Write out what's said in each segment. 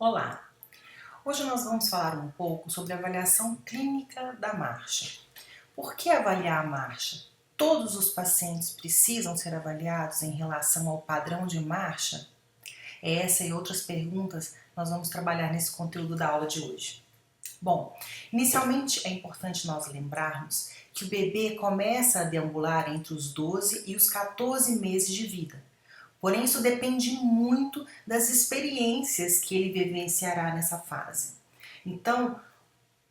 Olá! Hoje nós vamos falar um pouco sobre a avaliação clínica da marcha. Por que avaliar a marcha? Todos os pacientes precisam ser avaliados em relação ao padrão de marcha? Essa e outras perguntas nós vamos trabalhar nesse conteúdo da aula de hoje. Bom, inicialmente é importante nós lembrarmos que o bebê começa a deambular entre os 12 e os 14 meses de vida. Porém, isso depende muito das experiências que ele vivenciará nessa fase. Então,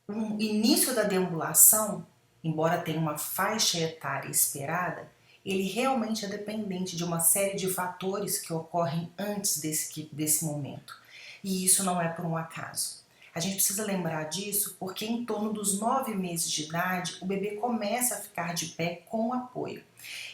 o início da deambulação, embora tenha uma faixa etária esperada, ele realmente é dependente de uma série de fatores que ocorrem antes desse momento. E isso não é por um acaso. A gente precisa lembrar disso porque em torno dos 9 meses de idade, o bebê começa a ficar de pé com apoio.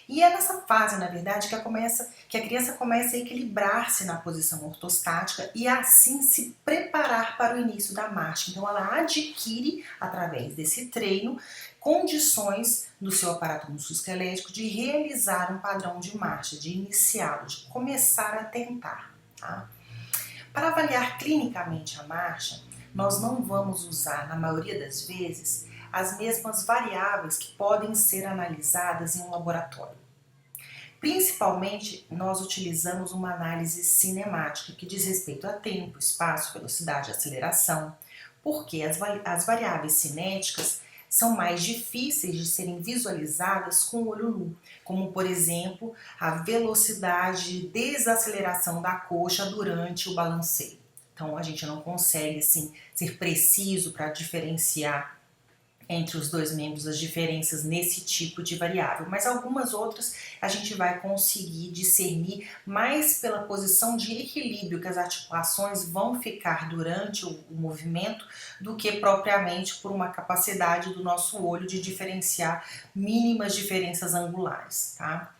E é nessa fase, na verdade, que a criança começa a equilibrar-se na posição ortostática e assim se preparar para o início da marcha. Então ela adquire, através desse treino, condições do seu aparato musculoesquelético de realizar um padrão de marcha, de iniciá-lo, de começar a tentar. Tá? Para avaliar clinicamente a marcha, nós não vamos usar, na maioria das vezes, as mesmas variáveis que podem ser analisadas em um laboratório. Principalmente, nós utilizamos uma análise cinemática, que diz respeito a tempo, espaço, velocidade, aceleração, porque as variáveis cinéticas são mais difíceis de serem visualizadas com o olho nu, como, por exemplo, a velocidade de desaceleração da coxa durante o balanceio. Então, a gente não consegue, assim, ser preciso para diferenciar entre os dois membros as diferenças nesse tipo de variável, mas algumas outras a gente vai conseguir discernir mais pela posição de equilíbrio que as articulações vão ficar durante o movimento do que propriamente por uma capacidade do nosso olho de diferenciar mínimas diferenças angulares, tá?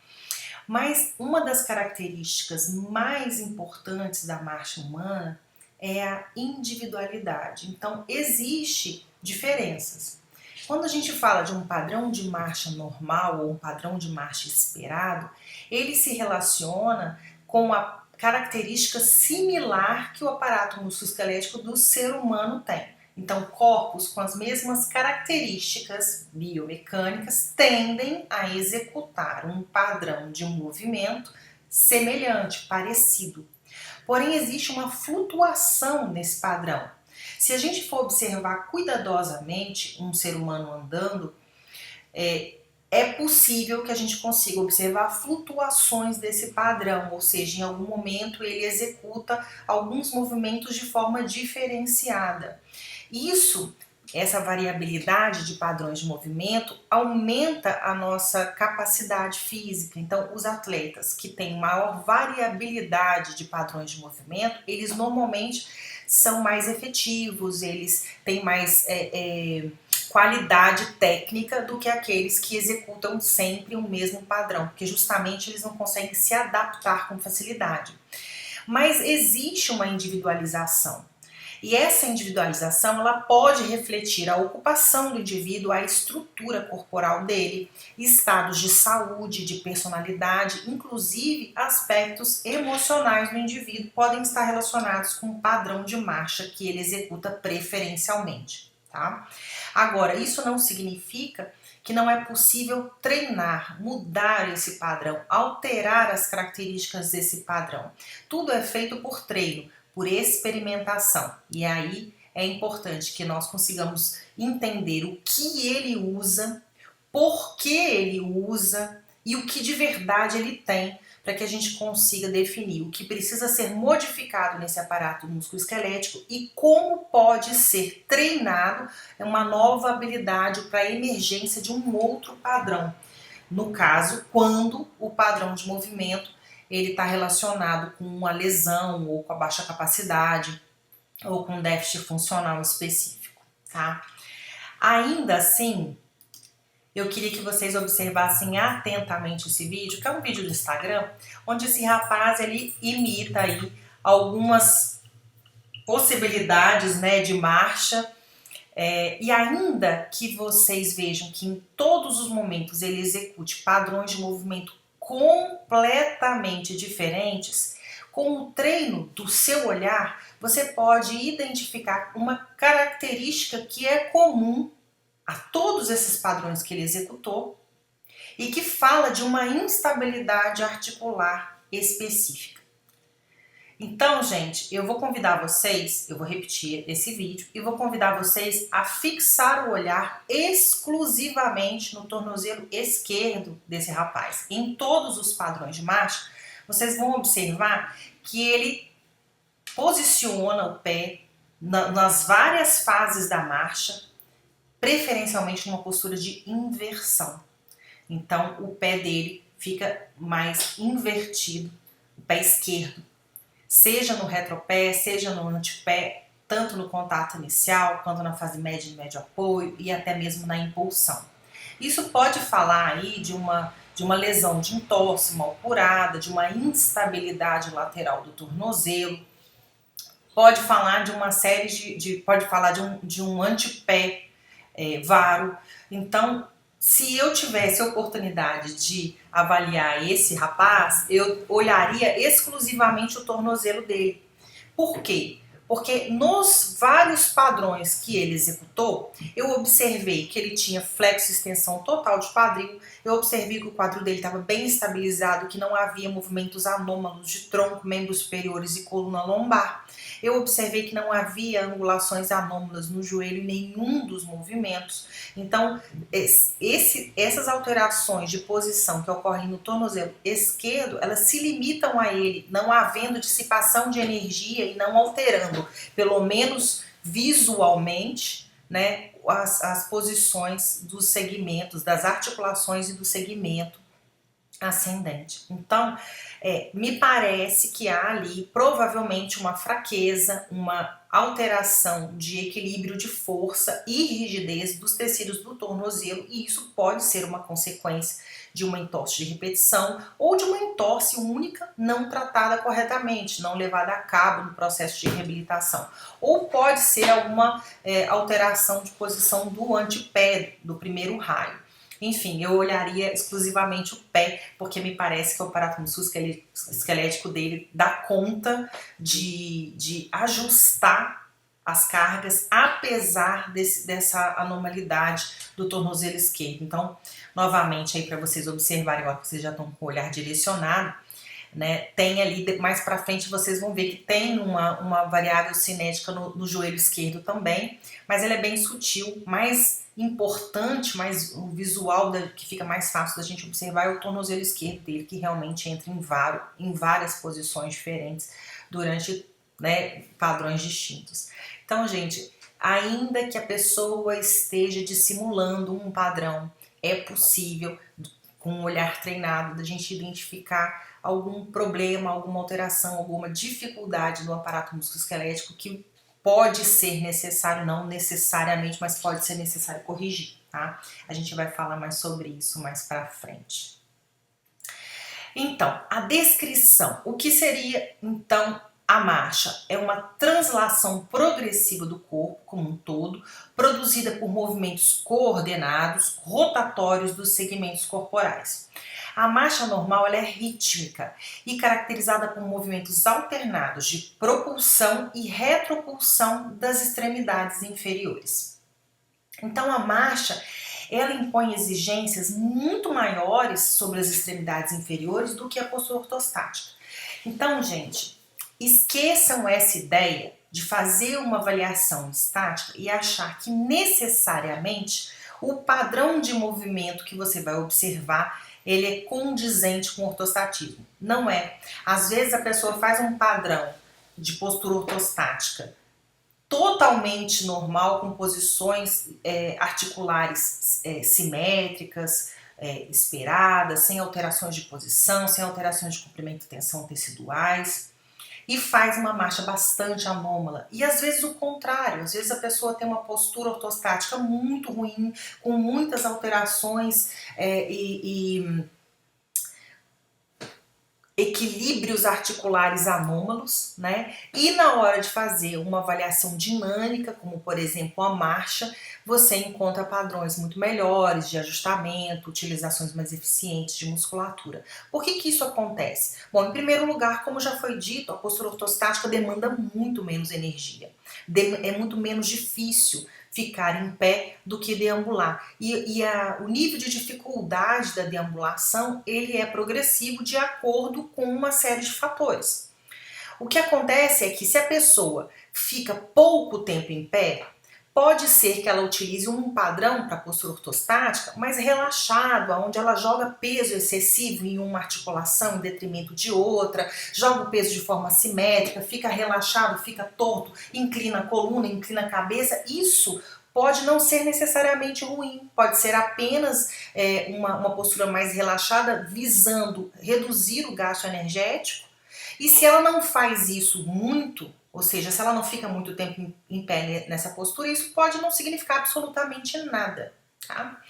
Mas uma das características mais importantes da marcha humana é a individualidade. Então, existe diferenças. Quando a gente fala de um padrão de marcha normal ou um padrão de marcha esperado, ele se relaciona com a característica similar que o aparato musculoesquelético do ser humano tem. Então, corpos com as mesmas características biomecânicas tendem a executar um padrão de movimento semelhante, parecido. Porém, existe uma flutuação nesse padrão. Se a gente for observar cuidadosamente um ser humano andando, é possível que a gente consiga observar flutuações desse padrão, ou seja, em algum momento ele executa alguns movimentos de forma diferenciada. Essa variabilidade de padrões de movimento aumenta a nossa capacidade física. Então, os atletas que têm maior variabilidade de padrões de movimento, eles normalmente são mais efetivos, eles têm mais qualidade técnica do que aqueles que executam sempre o mesmo padrão, porque justamente eles não conseguem se adaptar com facilidade. Mas existe uma individualização. E essa individualização ela pode refletir a ocupação do indivíduo, a estrutura corporal dele, estados de saúde, de personalidade, inclusive aspectos emocionais do indivíduo podem estar relacionados com o padrão de marcha que ele executa preferencialmente. Tá? Agora, isso não significa que não é possível treinar, mudar esse padrão, alterar as características desse padrão. Tudo é feito por treino, por experimentação. E aí é importante que nós consigamos entender o que ele usa, por que ele usa e o que de verdade ele tem, para que a gente consiga definir o que precisa ser modificado nesse aparato musculoesquelético e como pode ser treinado uma nova habilidade para a emergência de um outro padrão. No caso, quando o padrão de movimento ele está relacionado com uma lesão ou com a baixa capacidade ou com um déficit funcional específico, tá? Ainda assim, eu queria que vocês observassem atentamente esse vídeo, que é um vídeo do Instagram, onde esse rapaz ele imita aí algumas possibilidades, né, de marcha. E ainda que vocês vejam que em todos os momentos ele execute padrões de movimento completamente diferentes, Com o treino do seu olhar, você pode identificar uma característica que é comum a todos esses padrões que ele executou e que fala de uma instabilidade articular específica. Então, gente, eu vou convidar vocês, eu vou repetir esse vídeo, e vou convidar vocês a fixar o olhar exclusivamente no tornozelo esquerdo desse rapaz. Em todos os padrões de marcha, vocês vão observar que ele posiciona o pé nas várias fases da marcha, preferencialmente numa postura de inversão. Então, o pé dele fica mais invertido, o pé esquerdo, seja no retropé, seja no antepé, tanto no contato inicial, quanto na fase média e médio apoio e até mesmo na impulsão. Isso pode falar aí de uma lesão de entorse mal curada, de uma instabilidade lateral do tornozelo, pode falar de uma série pode falar de um antepé varo. Então, se eu tivesse a oportunidade de avaliar esse rapaz, eu olharia exclusivamente o tornozelo dele. Por quê? Porque nos vários padrões que ele executou, eu observei que ele tinha flexo e extensão total de quadril, eu observei que o quadril dele estava bem estabilizado, que não havia movimentos anômalos de tronco, membros superiores e coluna lombar. Eu observei que não havia angulações anômalas no joelho em nenhum dos movimentos. Então, essas alterações de posição que ocorrem no tornozelo esquerdo, elas se limitam a ele, não havendo dissipação de energia e não alterando, pelo menos visualmente, né, as posições dos segmentos, das articulações e do segmento ascendente. Então, me parece que há ali provavelmente uma fraqueza, uma alteração de equilíbrio de força e rigidez dos tecidos do tornozelo, e isso pode ser uma consequência de uma entorse de repetição ou de uma entorse única não tratada corretamente, não levada a cabo no processo de reabilitação. Ou pode ser alguma alteração de posição do antepé, do primeiro raio. Enfim, eu olharia exclusivamente o pé, porque me parece que o aparato musculoesquelético dele dá conta de ajustar as cargas, apesar dessa anormalidade do tornozelo esquerdo. Então, novamente, aí para vocês observarem, ó, que vocês já estão com o olhar direcionado, né, tem ali, mais para frente vocês vão ver que tem uma variável cinética no joelho esquerdo também, mas ela é bem sutil, mais importante, mais o visual que fica mais fácil da gente observar é o tornozelo esquerdo dele, que realmente entra em várias posições diferentes durante, né, padrões distintos. Então, gente, ainda que a pessoa esteja dissimulando um padrão, é possível, com um olhar treinado, da gente identificar algum problema, alguma alteração, alguma dificuldade no aparato musculoesquelético que pode ser necessário, não necessariamente, mas pode ser necessário corrigir, tá? A gente vai falar mais sobre isso mais pra frente. Então, a descrição. O que seria, então, a marcha? É uma translação progressiva do corpo como um todo, produzida por movimentos coordenados, rotatórios dos segmentos corporais. A marcha normal ela é rítmica e caracterizada por movimentos alternados de propulsão e retropulsão das extremidades inferiores. Então a marcha ela impõe exigências muito maiores sobre as extremidades inferiores do que a postura ortostática. Então, gente, esqueçam essa ideia de fazer uma avaliação estática e achar que necessariamente o padrão de movimento que você vai observar ele é condizente com o ortostatismo. Não é. Às vezes a pessoa faz um padrão de postura ortostática totalmente normal, com posições articulares simétricas, esperadas, sem alterações de posição, sem alterações de comprimento e tensão teciduais, e faz uma marcha bastante anômala. E às vezes o contrário, às vezes a pessoa tem uma postura ortostática muito ruim, com muitas alterações equilíbrios articulares anômalos, né? E na hora de fazer uma avaliação dinâmica, como por exemplo a marcha, você encontra padrões muito melhores de ajustamento, utilizações mais eficientes de musculatura. Por que isso acontece? Bom, em primeiro lugar, como já foi dito, a postura ortostática demanda muito menos energia. É muito menos difícil ficar em pé do que deambular. O nível de dificuldade da deambulação, ele é progressivo de acordo com uma série de fatores. O que acontece é que se a pessoa fica pouco tempo em pé, pode ser que ela utilize um padrão para postura ortostática mais relaxado, onde ela joga peso excessivo em uma articulação em detrimento de outra, joga o peso de forma simétrica, fica relaxado, fica torto, inclina a coluna, inclina a cabeça. Isso pode não ser necessariamente ruim, pode ser apenas uma postura mais relaxada, visando reduzir o gasto energético. E se ela não faz isso muito, ou seja, se ela não fica muito tempo em pé nessa postura, isso pode não significar absolutamente nada, tá?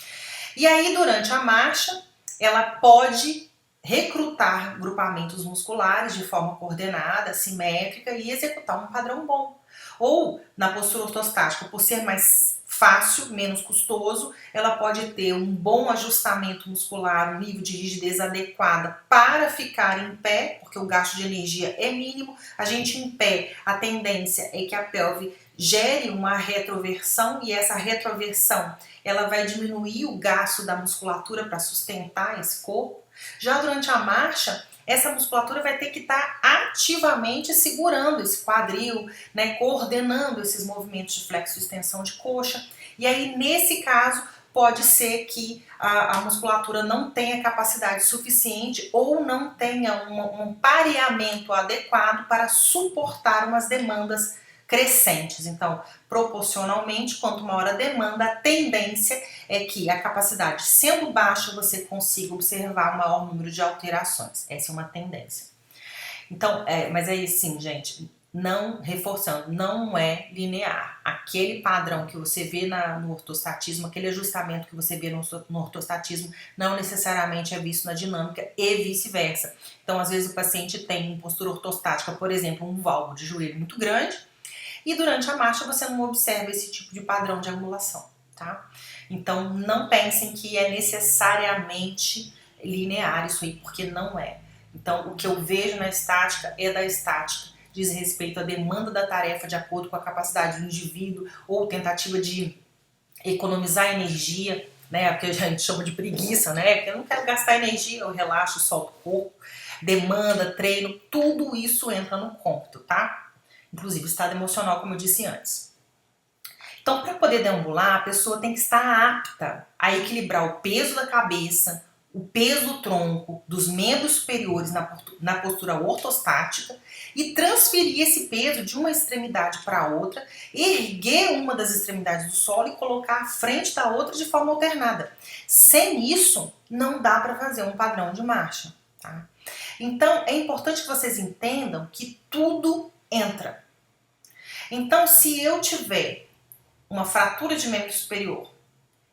E aí, durante a marcha, ela pode recrutar grupamentos musculares de forma coordenada, simétrica e executar um padrão bom. Ou, na postura ortostática, por ser mais fácil, menos custoso, ela pode ter um bom ajustamento muscular, um nível de rigidez adequada para ficar em pé, porque o gasto de energia é mínimo. A gente em pé, a tendência é que a pelve gere uma retroversão e essa retroversão ela vai diminuir o gasto da musculatura para sustentar esse corpo. Já durante a marcha, essa musculatura vai ter que estar ativamente segurando esse quadril, né, coordenando esses movimentos de flexo e extensão de coxa. E aí, nesse caso, pode ser que a musculatura não tenha capacidade suficiente ou não tenha um pareamento adequado para suportar umas demandas crescentes. Então, proporcionalmente, quanto maior a demanda, a tendência é que a capacidade sendo baixa, você consiga observar um maior número de alterações. Essa é uma tendência. Então, mas aí sim, gente, não reforçando, não é linear. Aquele padrão que você vê no ortostatismo, aquele ajustamento que você vê no ortostatismo, não necessariamente é visto na dinâmica e vice-versa. Então, às vezes o paciente tem em postura ortostática, por exemplo, um valgo de joelho muito grande, e durante a marcha você não observa esse tipo de padrão de angulação, tá? Então, não pensem que é necessariamente linear isso aí, porque não é. Então, o que eu vejo na estática é da estática, diz respeito à demanda da tarefa de acordo com a capacidade do indivíduo ou tentativa de economizar energia, né? O que a gente chama de preguiça, né? Porque eu não quero gastar energia, eu relaxo, solto o corpo, demanda, treino, tudo isso entra no cômputo, tá? Inclusive o estado emocional, como eu disse antes. Então, para poder deambular, a pessoa tem que estar apta a equilibrar o peso da cabeça, o peso do tronco, dos membros superiores na postura ortostática e transferir esse peso de uma extremidade para outra, erguer uma das extremidades do solo e colocar à frente da outra de forma alternada. Sem isso, não dá para fazer um padrão de marcha, tá? Então, é importante que vocês entendam que tudo entra. Então, se eu tiver uma fratura de membro superior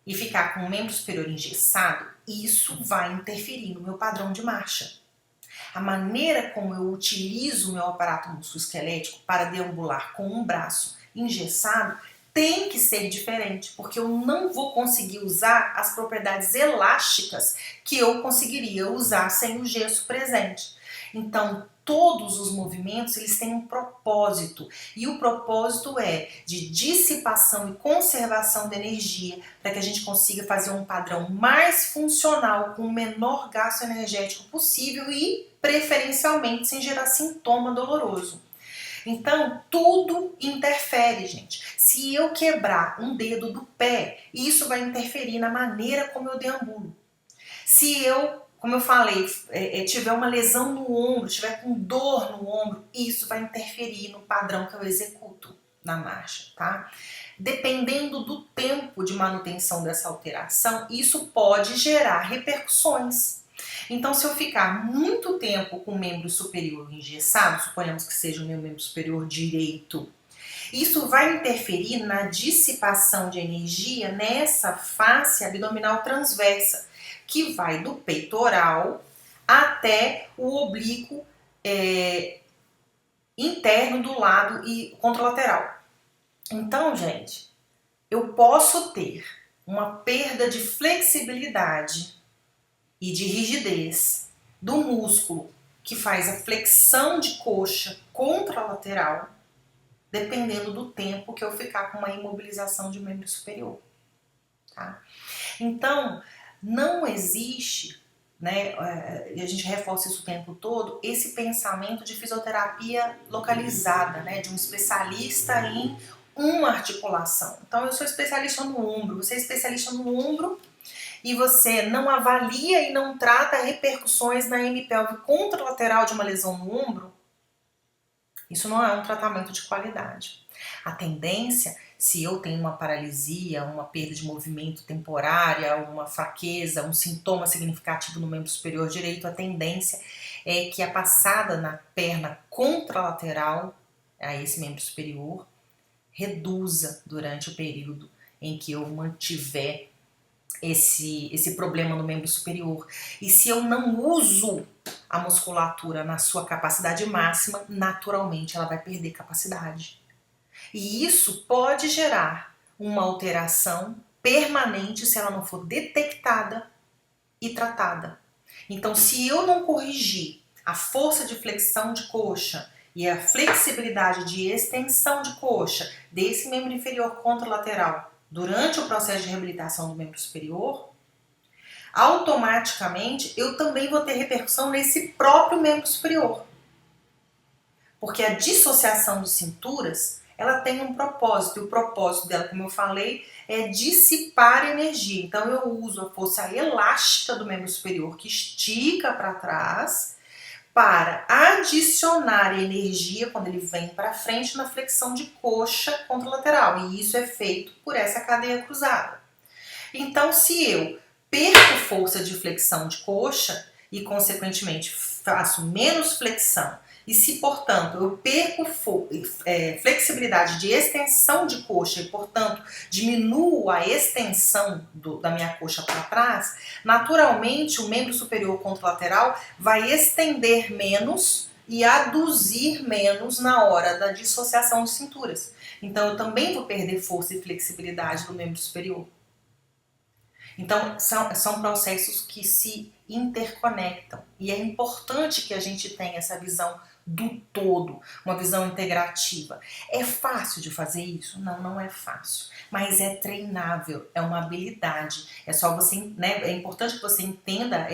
e ficar com o membro superior engessado, isso vai interferir no meu padrão de marcha. A maneira como eu utilizo o meu aparato musculoesquelético para deambular com um braço engessado tem que ser diferente, porque eu não vou conseguir usar as propriedades elásticas que eu conseguiria usar sem o gesso presente. Então, todos os movimentos eles têm um propósito, e o propósito é de dissipação e conservação de energia, para que a gente consiga fazer um padrão mais funcional, com o menor gasto energético possível e, preferencialmente, sem gerar sintoma doloroso. Então, tudo interfere, gente. Se eu quebrar um dedo do pé, isso vai interferir na maneira como eu deambulo. Se eu, como eu falei, tiver uma lesão no ombro, tiver com dor no ombro, isso vai interferir no padrão que eu executo na marcha, tá? Dependendo do tempo de manutenção dessa alteração, isso pode gerar repercussões. Então, se eu ficar muito tempo com o membro superior engessado, suponhamos que seja o meu membro superior direito, isso vai interferir na dissipação de energia nessa face abdominal transversa, que vai do peitoral até o oblíquo interno do lado e contralateral. Então, gente, eu posso ter uma perda de flexibilidade e de rigidez do músculo que faz a flexão de coxa contralateral, dependendo do tempo que eu ficar com uma imobilização de membro superior. Tá? Então, não existe, né, e a gente reforça isso o tempo todo, esse pensamento de fisioterapia localizada, né, de um especialista em uma articulação. Então, eu sou especialista no ombro, você é especialista no ombro e você não avalia e não trata repercussões na hemipelve contralateral de uma lesão no ombro, isso não é um tratamento de qualidade. A tendência, se eu tenho uma paralisia, uma perda de movimento temporária, uma fraqueza, um sintoma significativo no membro superior direito, a tendência é que a passada na perna contralateral a esse membro superior reduza durante o período em que eu mantiver esse problema no membro superior. E se eu não uso a musculatura na sua capacidade máxima, naturalmente ela vai perder capacidade. E isso pode gerar uma alteração permanente se ela não for detectada e tratada. Então, se eu não corrigir a força de flexão de coxa e a flexibilidade de extensão de coxa desse membro inferior contralateral durante o processo de reabilitação do membro superior, automaticamente eu também vou ter repercussão nesse próprio membro superior. Porque a dissociação de cinturas, ela tem um propósito, e o propósito dela, como eu falei, é dissipar energia. Então eu uso a força elástica do membro superior, que estica para trás, para adicionar energia quando ele vem para frente na flexão de coxa contralateral. E isso é feito por essa cadeia cruzada. Então, se eu perco força de flexão de coxa e, consequentemente, faço menos flexão, e se, portanto, eu perco flexibilidade de extensão de coxa e, portanto, diminuo a extensão da minha coxa para trás, naturalmente o membro superior contralateral vai estender menos e aduzir menos na hora da dissociação de cinturas. Então, eu também vou perder força e flexibilidade do membro superior. Então, são processos que se interconectam e é importante que a gente tenha essa visão do todo, uma visão integrativa. É fácil de fazer isso? Não, não é fácil, mas é treinável, é uma habilidade. É só você, né, é importante que você entenda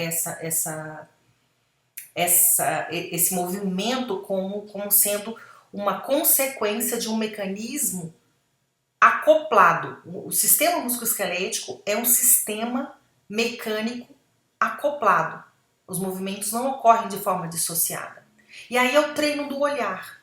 esse movimento como sendo uma consequência de um mecanismo acoplado. O sistema musculoesquelético é um sistema mecânico acoplado. Os movimentos não ocorrem de forma dissociada. E aí é o treino do olhar.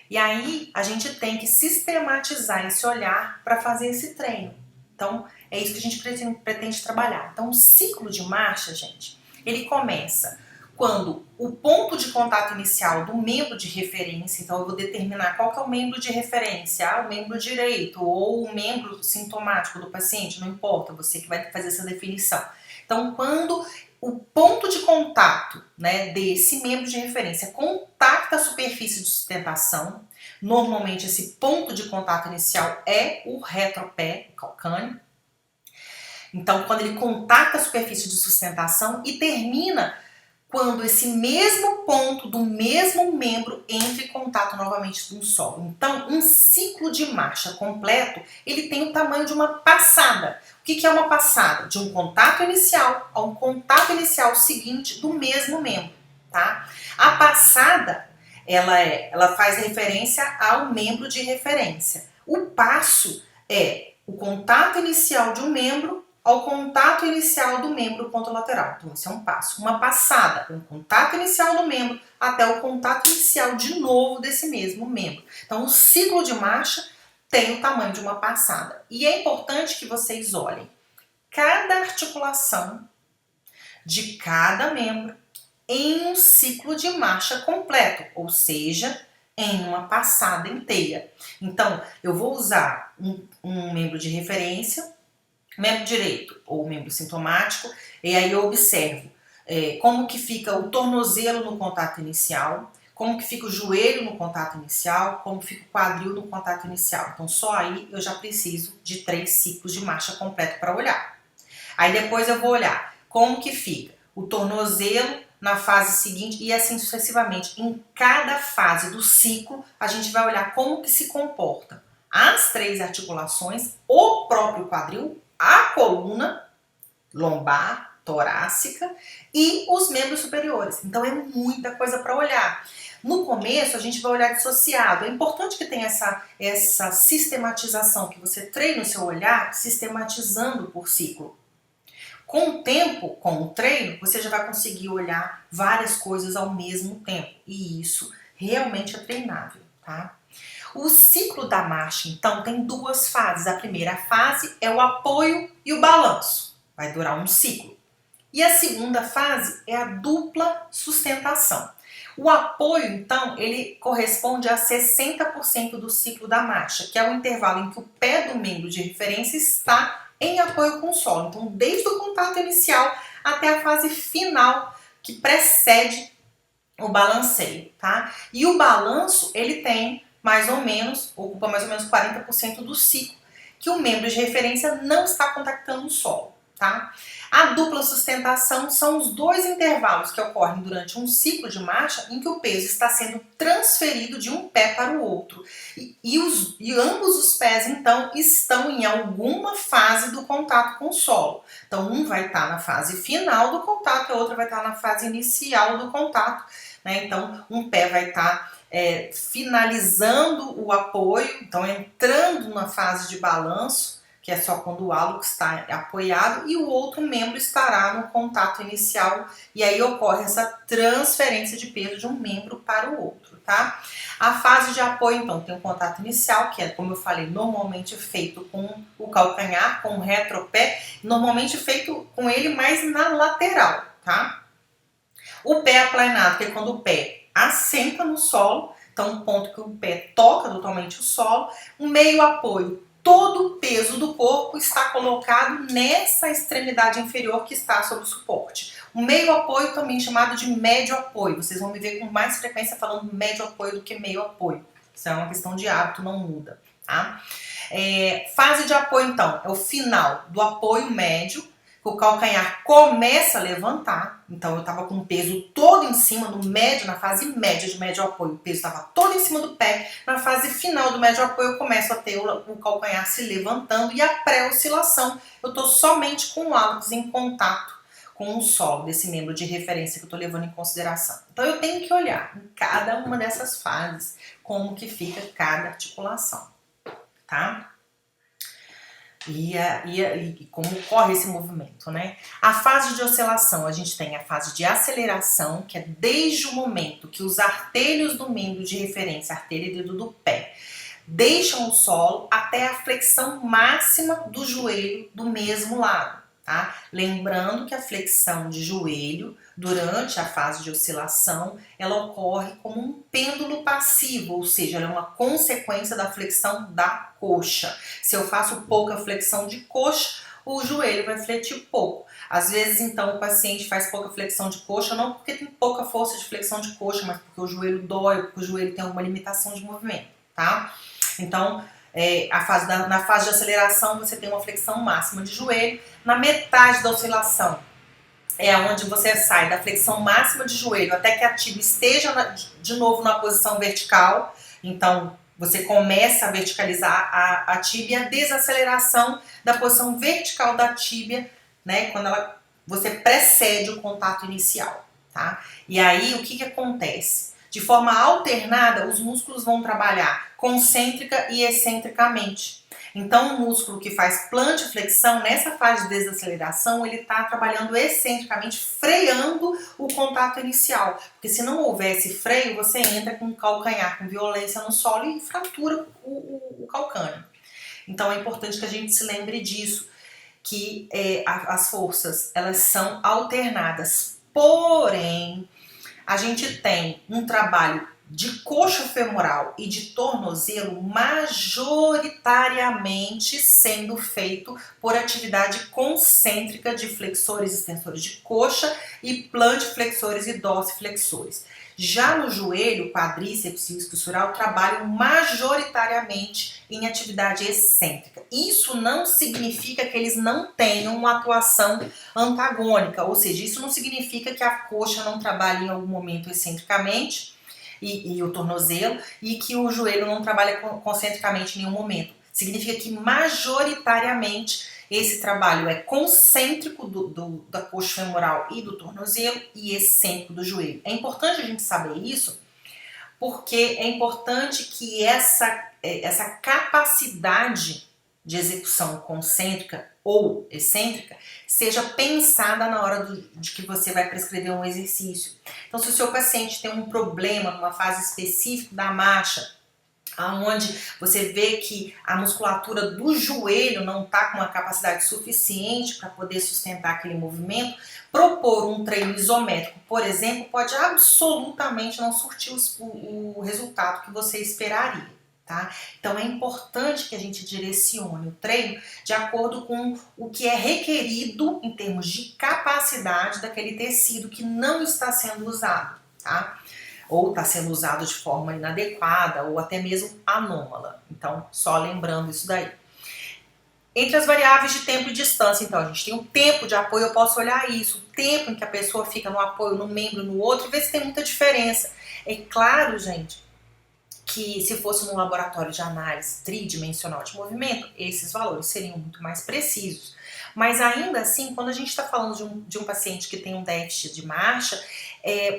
E aí a gente tem que sistematizar esse olhar para fazer esse treino. Então é isso que a gente pretende trabalhar. Então o ciclo de marcha, gente, ele começa quando o ponto de contato inicial do membro de referência, então eu vou determinar qual que é o membro de referência, o membro direito ou o membro sintomático do paciente, não importa, você que vai fazer essa definição. Então, quando o ponto de contato, né, desse membro de referência contacta a superfície de sustentação, normalmente esse ponto de contato inicial é o retropé calcâneo. Então, quando ele contacta a superfície de sustentação e termina quando esse mesmo ponto do mesmo membro entra em contato novamente com o solo. Então, um ciclo de marcha completo, ele tem o tamanho de uma passada. O que é uma passada? De um contato inicial a um contato inicial seguinte do mesmo membro, tá? A passada, ela faz referência ao membro de referência. O passo é o contato inicial de um membro ao contato inicial do membro contralateral. Então, esse é um passo. Uma passada, um contato inicial do membro até o contato inicial de novo desse mesmo membro. Então, o ciclo de marcha tem o tamanho de uma passada. E é importante que vocês olhem cada articulação de cada membro em um ciclo de marcha completo, ou seja, em uma passada inteira. Então, eu vou usar um membro de referência, membro direito ou membro sintomático, e aí eu observo como que fica o tornozelo no contato inicial, como que fica o joelho no contato inicial, como fica o quadril no contato inicial. Então só aí eu já preciso de 3 ciclos de marcha completo para olhar. Aí depois eu vou olhar como que fica o tornozelo na fase seguinte e assim sucessivamente. Em cada fase do ciclo, a gente vai olhar como que se comporta as 3 articulações, o próprio quadril, a coluna lombar, torácica e os membros superiores. Então é muita coisa para olhar. No começo a gente vai olhar dissociado. É importante que tenha essa sistematização, que você treine o seu olhar sistematizando por ciclo. Com o tempo, com o treino, você já vai conseguir olhar várias coisas ao mesmo tempo. E isso realmente é treinável, tá? O ciclo da marcha, então, tem 2 fases. A primeira fase é o apoio e o balanço. Vai durar um ciclo. E a segunda fase é a dupla sustentação. O apoio, então, ele corresponde a 60% do ciclo da marcha, que é o intervalo em que o pé do membro de referência está em apoio com o solo. Então, desde o contato inicial até a fase final que precede o balanceio, tá? E o balanço, ele tem mais ou menos, ocupa mais ou menos 40% do ciclo, que o membro de referência não está contactando o solo, tá? A dupla sustentação são os 2 intervalos que ocorrem durante um ciclo de marcha em que o peso está sendo transferido de um pé para o outro. E ambos os pés, então, estão em alguma fase do contato com o solo. Então, um vai estar na fase final do contato e a outra vai estar na fase inicial do contato, né? Então, um pé vai estar finalizando o apoio, então entrando na fase de balanço, que é só quando o hálux está apoiado, e o outro membro estará no contato inicial, e aí ocorre essa transferência de peso de um membro para o outro, tá? A fase de apoio, então, tem o contato inicial, que é, como eu falei, normalmente feito com o calcanhar, com o retropé, normalmente feito com ele mais na lateral, tá? O pé aplanado, que é quando o pé assenta no solo, então um ponto que o pé toca totalmente o solo. Um meio apoio, todo o peso do corpo está colocado nessa extremidade inferior que está sob o suporte. O meio apoio também chamado de médio apoio. Vocês vão me ver com mais frequência falando médio apoio do que meio apoio. Isso é uma questão de hábito, não muda, tá? Fase de apoio, então, é o final do apoio médio. O calcanhar começa a levantar, então eu estava com o peso todo em cima do médio, na fase média de médio apoio, o peso estava todo em cima do pé. Na fase final do médio apoio eu começo a ter o calcanhar se levantando e a pré-oscilação eu estou somente com o hálux em contato com o solo desse membro de referência que eu estou levando em consideração. Então eu tenho que olhar em cada uma dessas fases como que fica cada articulação, tá? E como ocorre esse movimento, né? A fase de oscilação, a gente tem a fase de aceleração, que é desde o momento que os artelhos do membro de referência, artelha e dedo do pé, deixam o solo até a flexão máxima do joelho do mesmo lado, tá? Lembrando que a flexão de joelho, durante a fase de oscilação, ela ocorre como um pêndulo passivo, ou seja, ela é uma consequência da flexão da coxa. Se eu faço pouca flexão de coxa, o joelho vai fletir pouco. Às vezes, então, o paciente faz pouca flexão de coxa, não porque tem pouca força de flexão de coxa, mas porque o joelho dói, porque o joelho tem alguma limitação de movimento, tá? Então, na fase de aceleração, você tem uma flexão máxima de joelho. Na metade da oscilação, é onde você sai da flexão máxima de joelho até que a tíbia esteja de novo na posição vertical. Então, você começa a verticalizar a tíbia, a desaceleração da posição vertical da tíbia, né, quando você precede o contato inicial, tá? E aí, o que acontece? De forma alternada, os músculos vão trabalhar concêntrica e excentricamente. Então, o músculo que faz plantiflexão, nessa fase de desaceleração, ele está trabalhando excentricamente, freando o contato inicial. Porque se não houvesse freio, você entra com o calcanhar com violência no solo e fratura o calcâneo. Então, é importante que a gente se lembre disso, que as forças, elas são alternadas. Porém, a gente tem um trabalho de coxa femoral e de tornozelo majoritariamente sendo feito por atividade concêntrica de flexores e extensores de coxa e plantiflexores e dorsiflexores. Já no joelho, quadríceps e isquiosural trabalham majoritariamente em atividade excêntrica. Isso não significa que eles não tenham uma atuação antagônica, ou seja, isso não significa que a coxa não trabalhe em algum momento excentricamente e o tornozelo, e que o joelho não trabalha concentricamente em nenhum momento. Significa que majoritariamente esse trabalho é concêntrico da coxa femoral e do tornozelo e excêntrico do joelho. É importante a gente saber isso, porque é importante que essa capacidade de execução concêntrica ou excêntrica seja pensada na hora de que você vai prescrever um exercício. Então, se o seu paciente tem um problema numa fase específica da marcha, aonde você vê que a musculatura do joelho não está com uma capacidade suficiente para poder sustentar aquele movimento, propor um treino isométrico, por exemplo, pode absolutamente não surtir o resultado que você esperaria. Tá? Então é importante que a gente direcione o treino de acordo com o que é requerido em termos de capacidade daquele tecido que não está sendo usado, tá? Ou está sendo usado de forma inadequada ou até mesmo anômala. Então, só lembrando isso daí. Entre as variáveis de tempo e distância, então, a gente tem o tempo de apoio, eu posso olhar isso, o tempo em que a pessoa fica no apoio, no membro, no outro, e ver se tem muita diferença. É claro, gente, que se fosse num laboratório de análise tridimensional de movimento, esses valores seriam muito mais precisos. Mas ainda assim, quando a gente está falando de um paciente que tem um déficit de marcha,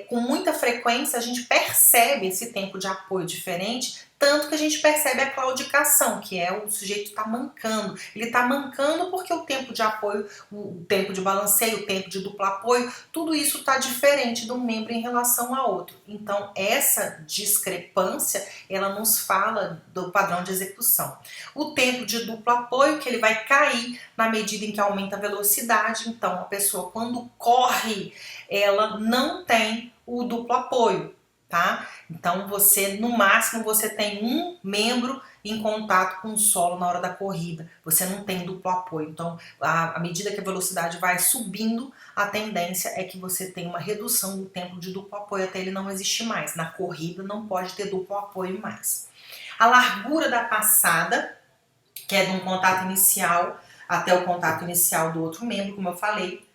com muita frequência a gente percebe esse tempo de apoio diferente, tanto que a gente percebe a claudicação, que é o sujeito tá mancando. Ele tá mancando porque o tempo de apoio, o tempo de balanceio, o tempo de duplo apoio, tudo isso tá diferente de um membro em relação a outro. Então, essa discrepância, ela nos fala do padrão de execução. O tempo de duplo apoio, que ele vai cair na medida em que aumenta a velocidade. Então, a pessoa, quando corre, ela não tem o duplo apoio, tá? Então, no máximo, você tem um membro em contato com o solo na hora da corrida. Você não tem duplo apoio. Então, à medida que a velocidade vai subindo, a tendência é que você tenha uma redução do tempo de duplo apoio até ele não existir mais. Na corrida, não pode ter duplo apoio mais. A largura da passada, que é de um contato inicial até o contato inicial do outro membro, como eu falei,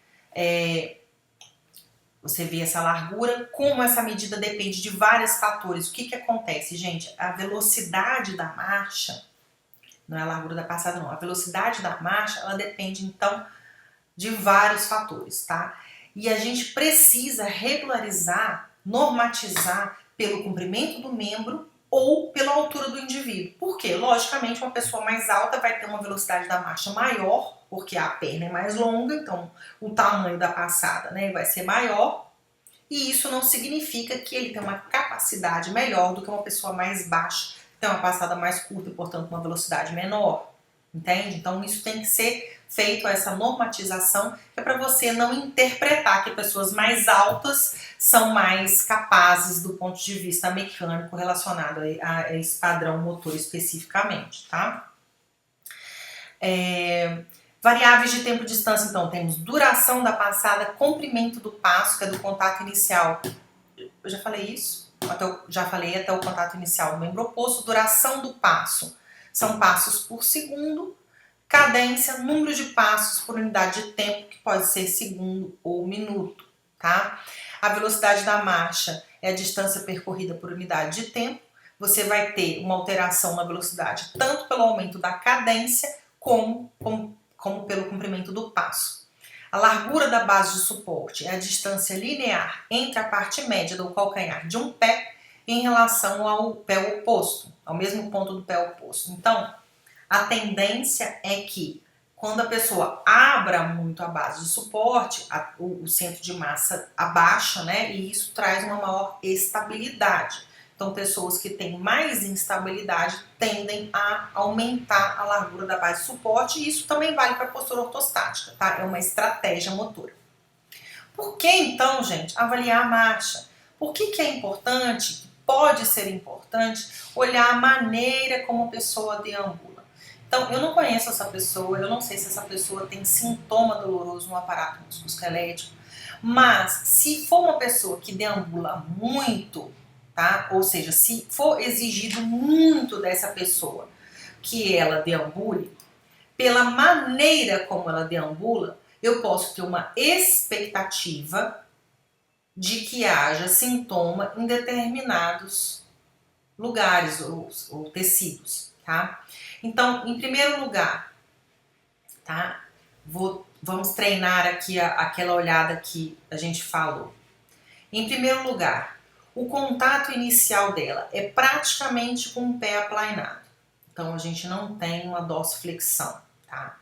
você vê essa largura, como essa medida depende de vários fatores. O que acontece, gente? A velocidade da marcha, não é a largura da passada não, a velocidade da marcha, ela depende então de vários fatores, tá? E a gente precisa regularizar, normatizar pelo comprimento do membro ou pela altura do indivíduo. Por quê? Logicamente, uma pessoa mais alta vai ter uma velocidade da marcha maior, porque a perna é mais longa, então o tamanho da passada, né, vai ser maior. E isso não significa que ele tem uma capacidade melhor do que uma pessoa mais baixa, que tem uma passada mais curta e, portanto, uma velocidade menor. Entende? Então, isso tem que ser feito, essa normatização, que é para você não interpretar que pessoas mais altas são mais capazes do ponto de vista mecânico relacionado a esse padrão motor especificamente, tá? Variáveis de tempo e distância, então, temos duração da passada, comprimento do passo, que é do contato inicial. Eu já falei isso? Já falei até o contato inicial do membro oposto. Duração do passo. São passos por segundo. Cadência, número de passos por unidade de tempo, que pode ser segundo ou minuto, tá? A velocidade da marcha é a distância percorrida por unidade de tempo. Você vai ter uma alteração na velocidade, tanto pelo aumento da cadência, como pelo comprimento do passo. A largura da base de suporte é a distância linear entre a parte média do calcanhar de um pé em relação ao pé oposto, ao mesmo ponto do pé oposto. Então, a tendência é que quando a pessoa abra muito a base de suporte, o centro de massa abaixa, né? E isso traz uma maior estabilidade. Então, pessoas que têm mais instabilidade tendem a aumentar a largura da base de suporte, e isso também vale para a postura ortostática, tá? É uma estratégia motora. Por que então, gente, avaliar a marcha? Por que é importante pode ser importante olhar a maneira como a pessoa deambula. Então, eu não conheço essa pessoa, eu não sei se essa pessoa tem sintoma doloroso no aparato musculoesquelético, mas se for uma pessoa que deambula muito, tá? Ou seja, se for exigido muito dessa pessoa que ela deambule, pela maneira como ela deambula, eu posso ter uma expectativa de que haja sintoma em determinados lugares ou tecidos, tá? Então, em primeiro lugar, tá? Vamos treinar aqui aquela olhada que a gente falou. Em primeiro lugar, o contato inicial dela é praticamente com o pé aplainado. Então, a gente não tem uma dorsiflexão, tá?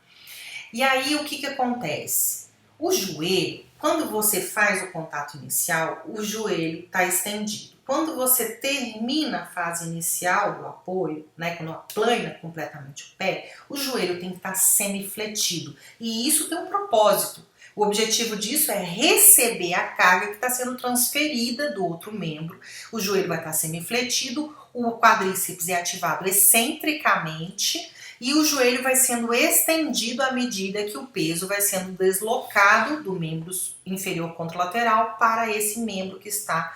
E aí, o que acontece? O joelho, quando você faz o contato inicial, o joelho está estendido. Quando você termina a fase inicial do apoio, né, quando aplana completamente o pé, o joelho tem que estar semifletido. E isso tem um propósito. O objetivo disso é receber a carga que está sendo transferida do outro membro. O joelho vai estar semifletido, o quadríceps é ativado excentricamente e o joelho vai sendo estendido à medida que o peso vai sendo deslocado do membro inferior contralateral para esse membro que está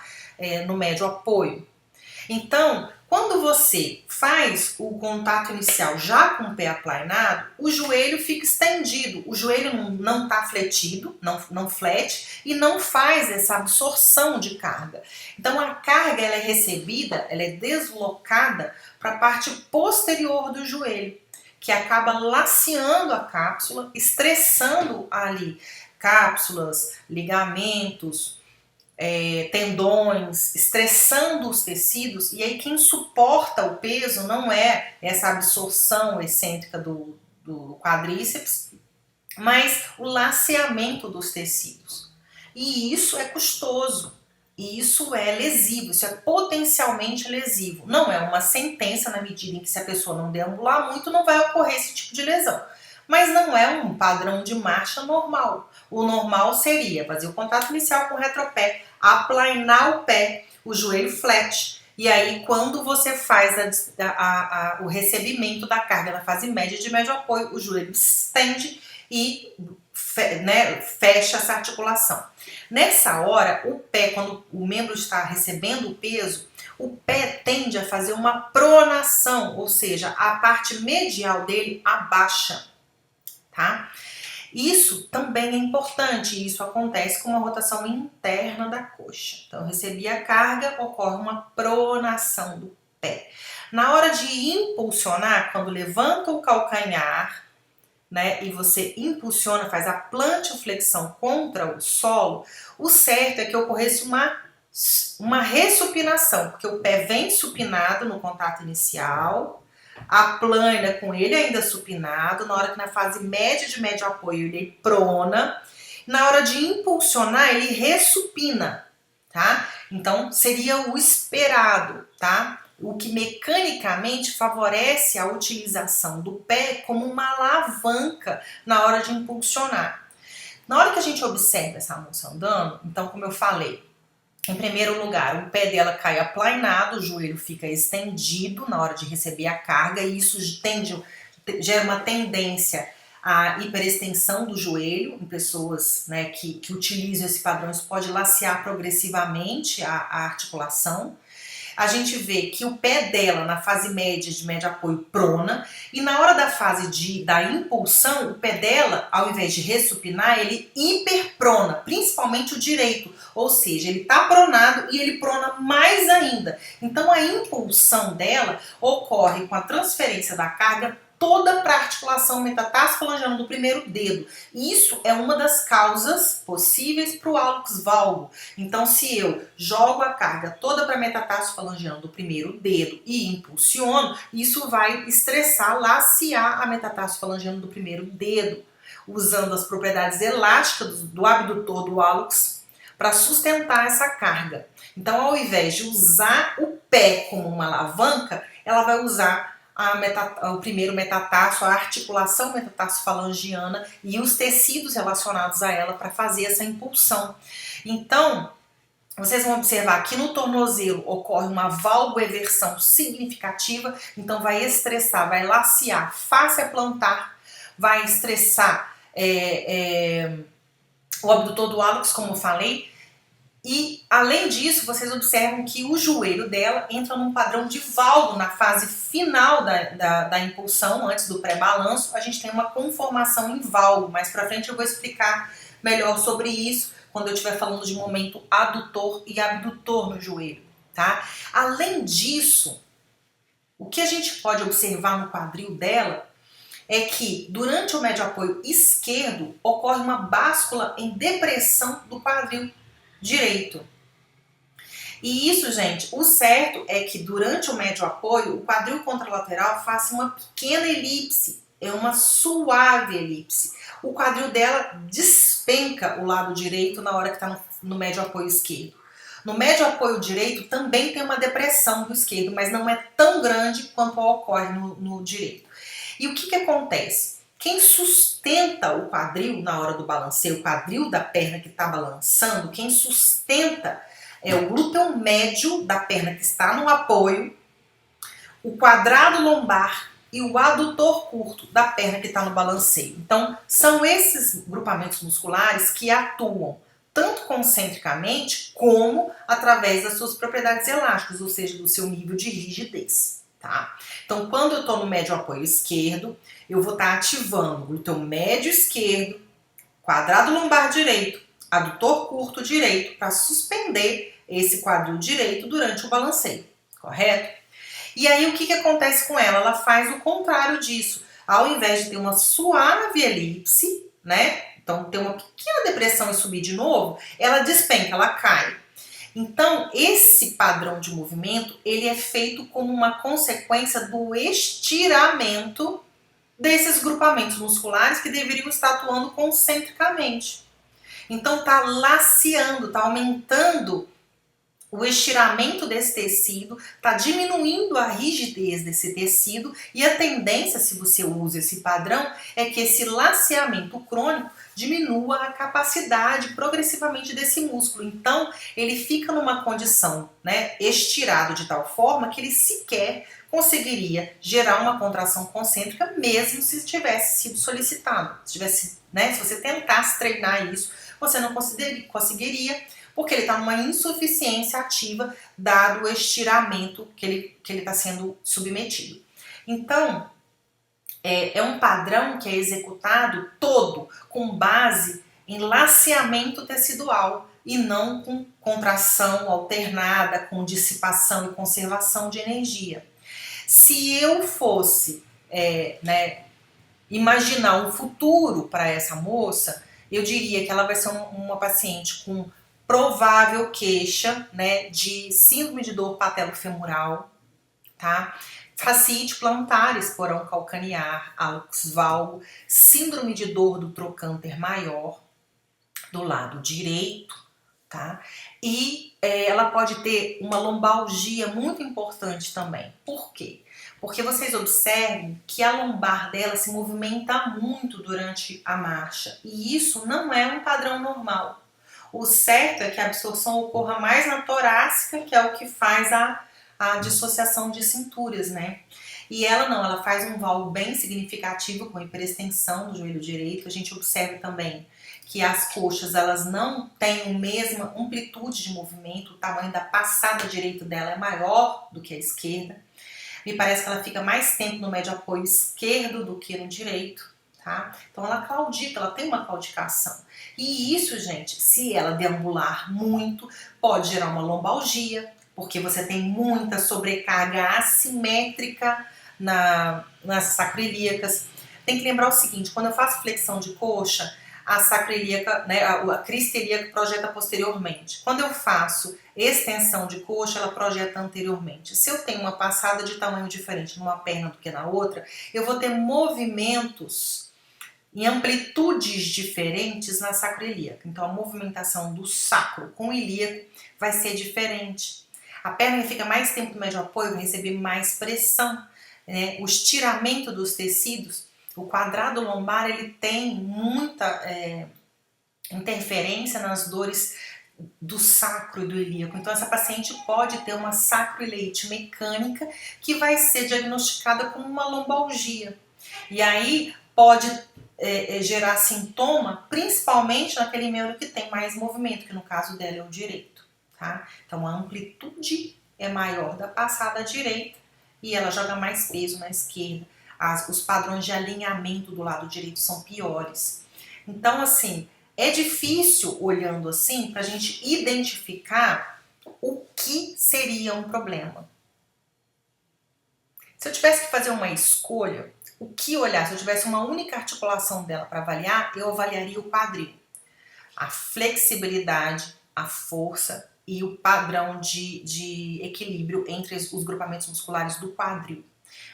no médio apoio. Então, quando você faz o contato inicial já com o pé aplainado, o joelho fica estendido, o joelho não está fletido, não flete e não faz essa absorção de carga. Então a carga ela é recebida, ela é deslocada para a parte posterior do joelho, que acaba laceando a cápsula, estressando ali cápsulas, ligamentos, tendões, estressando os tecidos, e aí quem suporta o peso não é essa absorção excêntrica do quadríceps, mas o laceamento dos tecidos. E isso é custoso, e isso é lesivo, isso é potencialmente lesivo. Não é uma sentença na medida em que se a pessoa não deambular muito, não vai ocorrer esse tipo de lesão. Mas não é um padrão de marcha normal. O normal seria fazer o contato inicial com o retropé, aplainar o pé, o joelho flat. E aí, quando você faz o recebimento da carga na fase média de médio apoio, o joelho estende e fecha essa articulação. Nessa hora, o pé, quando o membro está recebendo o peso, o pé tende a fazer uma pronação, ou seja, a parte medial dele abaixa. Tá? Isso também é importante, isso acontece com uma rotação interna da coxa. Então, eu recebi a carga, ocorre uma pronação do pé. Na hora de impulsionar, quando levanta o calcanhar, né, e você impulsiona, faz a plantioflexão contra o solo, o certo é que ocorresse uma ressupinação, porque o pé vem supinado no contato inicial, aplana com ele ainda supinado, na hora que na fase média de médio apoio ele prona, na hora de impulsionar ele ressupina, tá? Então seria o esperado, tá? O que mecanicamente favorece a utilização do pé como uma alavanca na hora de impulsionar. Na hora que a gente observa essa moça andando, então como eu falei, em primeiro lugar, o pé dela cai aplainado, o joelho fica estendido na hora de receber a carga e isso gera uma tendência à hiperextensão do joelho em pessoas, né, que utilizam esse padrão. Isso pode lacear progressivamente a articulação. A gente vê que o pé dela na fase média de médio apoio prona e na hora da fase da impulsão, o pé dela, ao invés de ressupinar, ele hiperprona, principalmente o direito, ou seja, ele está pronado e ele prona mais ainda. Então a impulsão dela ocorre com a transferência da carga toda para a articulação metatarsofalangeana do primeiro dedo. Isso é uma das causas possíveis para o hálux valgo. Então, se eu jogo a carga toda para a metatarsofalangeana do primeiro dedo e impulsiono, isso vai estressar, lacear a metatarsofalangeana do primeiro dedo, usando as propriedades elásticas do abdutor do hálux para sustentar essa carga. Então, ao invés de usar o pé como uma alavanca, ela vai usar o primeiro metatarso, a articulação metatarsofalangiana e os tecidos relacionados a ela para fazer essa impulsão. Então, Vocês vão observar que no tornozelo ocorre uma valgoeversão significativa, então vai estressar, vai lacear face a plantar, vai estressar o abdutor do hálux, como eu falei, e além disso, vocês observam que o joelho dela entra num padrão de valgo na fase final da impulsão, antes do pré-balanço, a gente tem uma conformação em valgo. Mais pra frente eu vou explicar melhor sobre isso, quando eu estiver falando de momento adutor e abdutor no joelho, tá? Além disso, o que a gente pode observar no quadril dela é que durante o médio apoio esquerdo ocorre uma báscula em depressão do quadril direito. E isso, gente, o certo é que durante o médio apoio, o quadril contralateral faça uma pequena elipse, é uma suave elipse. O quadril dela despenca o lado direito na hora que está no médio apoio esquerdo. No médio apoio direito também tem uma depressão do esquerdo, mas não é tão grande quanto ocorre no direito. E o que acontece? Quem sustenta o quadril na hora do balanceio, o quadril da perna que está balançando, quem sustenta é o glúteo médio da perna que está no apoio, o quadrado lombar e o adutor curto da perna que está no balanceio. Então, são esses grupamentos musculares que atuam tanto concentricamente como através das suas propriedades elásticas, ou seja, do seu nível de rigidez. Tá? Então, quando eu estou no médio apoio esquerdo, eu vou estar ativando o glúteo médio esquerdo, quadrado lombar direito, adutor curto direito, para suspender esse quadril direito durante o balanceio, correto? E aí, o que acontece com ela? Ela faz o contrário disso. Ao invés de ter uma suave elipse, né? Então, ter uma pequena depressão e subir de novo, ela despenca, ela cai. Então, esse padrão de movimento, ele é feito como uma consequência do estiramento desses grupamentos musculares que deveriam estar atuando concentricamente. Então, tá laceando, tá aumentando o estiramento desse tecido, está diminuindo a rigidez desse tecido e a tendência, se você usa esse padrão, é que esse laceamento crônico diminua a capacidade progressivamente desse músculo. Então, ele fica numa condição, né, estirado de tal forma que ele sequer conseguiria gerar uma contração concêntrica mesmo se tivesse sido solicitado. Se você tentasse treinar isso, você não conseguiria, porque ele está numa insuficiência ativa dado o estiramento que ele está sendo submetido. Então, é um padrão que é executado todo com base em laceamento tecidual e não com contração alternada, com dissipação e conservação de energia. Se eu fosse imaginar um futuro para essa moça, eu diria que ela vai ser uma paciente com provável queixa, né, de síndrome de dor patelofemoral, tá? Fasciite plantar, esporão calcanear, hálux valgo, síndrome de dor do trocânter maior do lado direito, tá? E ela pode ter uma lombalgia muito importante também. Por quê? Porque vocês observem que a lombar dela se movimenta muito durante a marcha e isso não é um padrão normal. O certo é que a absorção ocorra mais na torácica, que é o que faz a dissociação de cinturas, né? E ela não, ela faz um valgo bem significativo com hiperextensão do joelho direito. A gente observa também que as coxas, elas não têm a mesma amplitude de movimento, o tamanho da passada direita dela é maior do que a esquerda. Me parece que ela fica mais tempo no médio apoio esquerdo do que no direito, tá? Então ela claudica, ela tem uma claudicação. E isso, gente, se ela deambular muito, pode gerar uma lombalgia, porque você tem muita sobrecarga assimétrica nas sacroiliacas. Tem que lembrar o seguinte, quando eu faço flexão de coxa, a sacroiliaca, né, a crista ilíaca projeta posteriormente. Quando eu faço extensão de coxa, ela projeta anteriormente. Se eu tenho uma passada de tamanho diferente numa perna do que na outra, eu vou ter movimentos em amplitudes diferentes na sacroiliaca. Então a movimentação do sacro com o ilíaco vai ser diferente. A perna fica mais tempo no médio apoio, vai receber mais pressão, né? O estiramento dos tecidos. O quadrado lombar ele tem muita interferência nas dores do sacro e do ilíaco. Então essa paciente pode ter uma sacroileite mecânica que vai ser diagnosticada como uma lombalgia. E aí pode gerar sintoma, principalmente naquele membro que tem mais movimento, que no caso dela é o direito. Tá? Então a amplitude é maior da passada direita e ela joga mais peso na esquerda. Os padrões de alinhamento do lado direito são piores. Então, assim, é difícil, olhando assim, para a gente identificar o que seria um problema. Se eu tivesse que fazer uma escolha, o que olhar? Se eu tivesse uma única articulação dela para avaliar, eu avaliaria o quadril. A flexibilidade, a força e o padrão de equilíbrio entre os grupamentos musculares do quadril.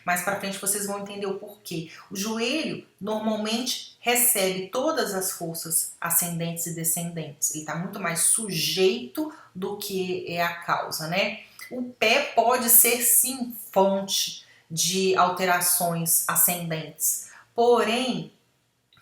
Mais para frente vocês vão entender o porquê. O joelho normalmente recebe todas as forças ascendentes e descendentes. Ele está muito mais sujeito do que é a causa, né? O pé pode ser sim fonte de alterações ascendentes. Porém,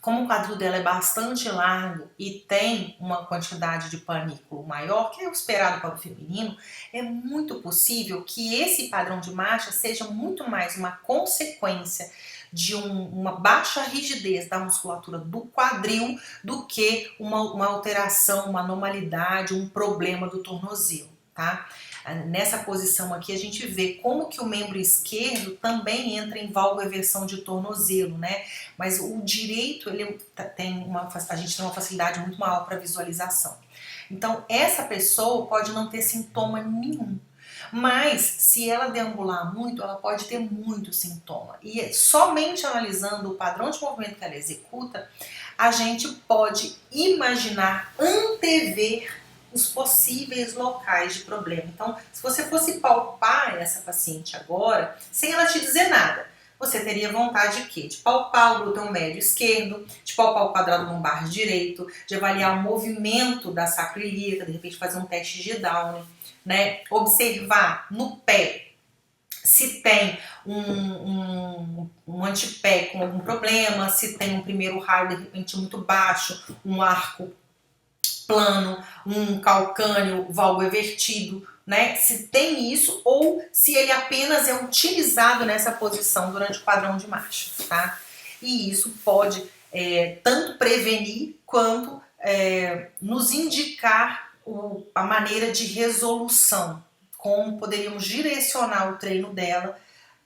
como o quadril dela é bastante largo e tem uma quantidade de panículo maior, que é o esperado para o feminino, é muito possível que esse padrão de marcha seja muito mais uma consequência de uma baixa rigidez da musculatura do quadril do que uma alteração, uma anormalidade, um problema do tornozelo, tá? Nessa posição aqui a gente vê como que o membro esquerdo também entra em valgoeversão de tornozelo, né? Mas o direito, a gente tem uma facilidade muito maior para visualização. Então essa pessoa pode não ter sintoma nenhum, mas se ela deambular muito, ela pode ter muito sintoma. E somente analisando o padrão de movimento que ela executa, a gente pode imaginar, antever os possíveis locais de problema. Então, se você fosse palpar essa paciente agora, sem ela te dizer nada, você teria vontade de quê? De palpar o glúteo médio esquerdo, de palpar o quadrado lombar direito, de avaliar o movimento da sacroiliaca, de repente fazer um teste de Down, né? Observar no pé se tem um antepé com algum problema, se tem um primeiro raio de repente muito baixo, um arco plano, um calcâneo valgoevertido, né? Se tem isso ou se ele apenas é utilizado nessa posição durante o padrão de marcha, tá? E isso pode tanto prevenir quanto nos indicar a maneira de resolução, como poderíamos direcionar o treino dela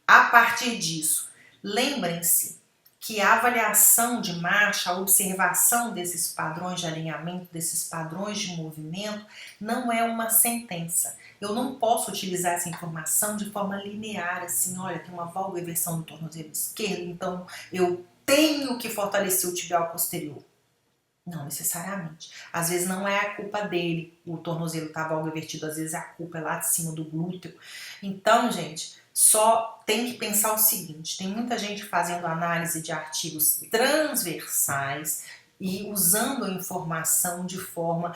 a partir disso. Lembrem-se que a avaliação de marcha, a observação desses padrões de alinhamento, desses padrões de movimento, não é uma sentença. Eu não posso utilizar essa informação de forma linear, assim, olha, tem uma valgoeversão do tornozelo esquerdo, então eu tenho que fortalecer o tibial posterior. Não necessariamente. Às vezes não é a culpa dele, o tornozelo tá valgoevertido, às vezes a culpa é lá de cima do glúteo. Então, gente, só tem que pensar o seguinte, tem muita gente fazendo análise de artigos transversais e usando a informação de forma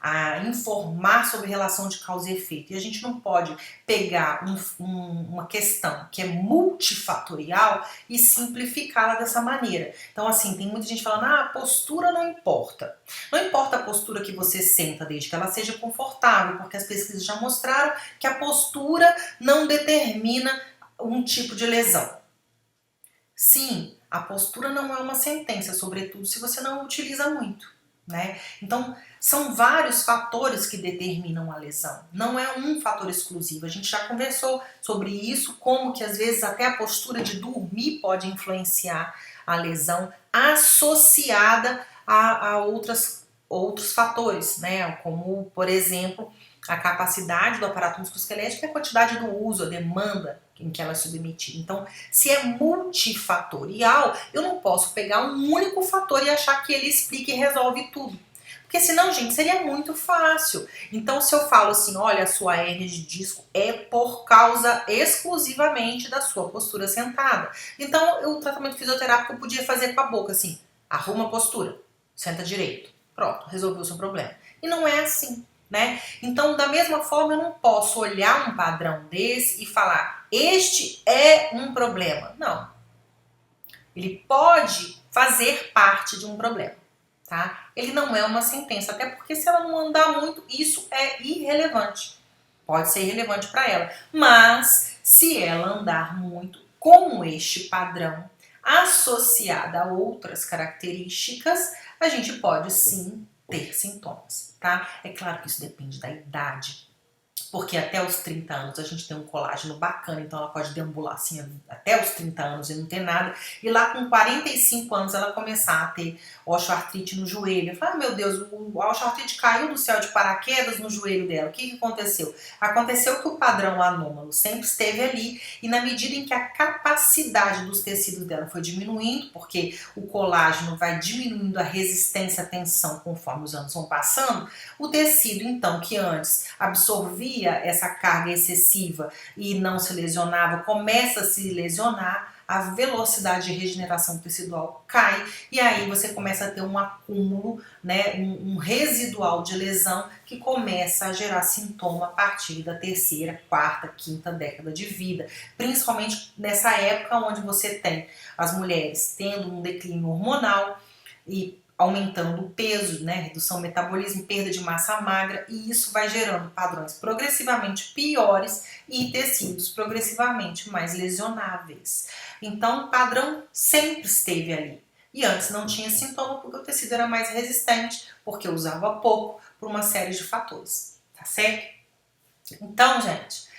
a informar sobre relação de causa e efeito. E a gente não pode pegar uma questão que é multifatorial e simplificá-la dessa maneira. Então, assim, tem muita gente falando, a postura não importa. Não importa a postura que você senta, desde que ela seja confortável, porque as pesquisas já mostraram que a postura não determina um tipo de lesão. Sim, a postura não é uma sentença, sobretudo se você não utiliza muito, né? Então, são vários fatores que determinam a lesão, não é um fator exclusivo. A gente já conversou sobre isso, como que às vezes até a postura de dormir pode influenciar a lesão associada a outros fatores, né? Como, por exemplo, a capacidade do aparato musculoesquelético e a quantidade do uso, a demanda em que ela é submetida. Então, se é multifatorial, eu não posso pegar um único fator e achar que ele explica e resolve tudo. Porque senão, gente, seria muito fácil. Então, se eu falo assim, olha, a sua hérnia de disco é por causa exclusivamente da sua postura sentada. Então, o tratamento fisioterápico eu podia fazer com a boca, assim, arruma a postura, senta direito, pronto, resolveu o seu problema. E não é assim, né? Então, da mesma forma, eu não posso olhar um padrão desse e falar, este é um problema. Não. Ele pode fazer parte de um problema. tá? Ele não é uma sentença, até porque se ela não andar muito, isso é irrelevante. Pode ser irrelevante para ela, mas se ela andar muito com este padrão associado a outras características, a gente pode sim ter sintomas, tá? É claro que isso depende da idade, porque até os 30 anos a gente tem um colágeno bacana, então ela pode deambular assim até os 30 anos e não ter nada. E lá com 45 anos ela começar a ter osteoartrite no joelho. Eu falo, ah, meu Deus, a osteoartrite caiu do céu de paraquedas no joelho dela. O que aconteceu? Aconteceu que o padrão anômalo sempre esteve ali e na medida em que a capacidade dos tecidos dela foi diminuindo, porque o colágeno vai diminuindo a resistência à tensão conforme os anos vão passando, o tecido então que antes absorvia essa carga excessiva e não se lesionava, começa a se lesionar, a velocidade de regeneração tecidual cai e aí você começa a ter um acúmulo, né, um residual de lesão que começa a gerar sintoma a partir da terceira, quarta, quinta década de vida, principalmente nessa época onde você tem as mulheres tendo um declínio hormonal e aumentando o peso, né, redução do metabolismo, perda de massa magra, e isso vai gerando padrões progressivamente piores e tecidos progressivamente mais lesionáveis. Então, o padrão sempre esteve ali. E antes não tinha sintoma porque o tecido era mais resistente, porque usava pouco, por uma série de fatores, tá certo? Então, gente,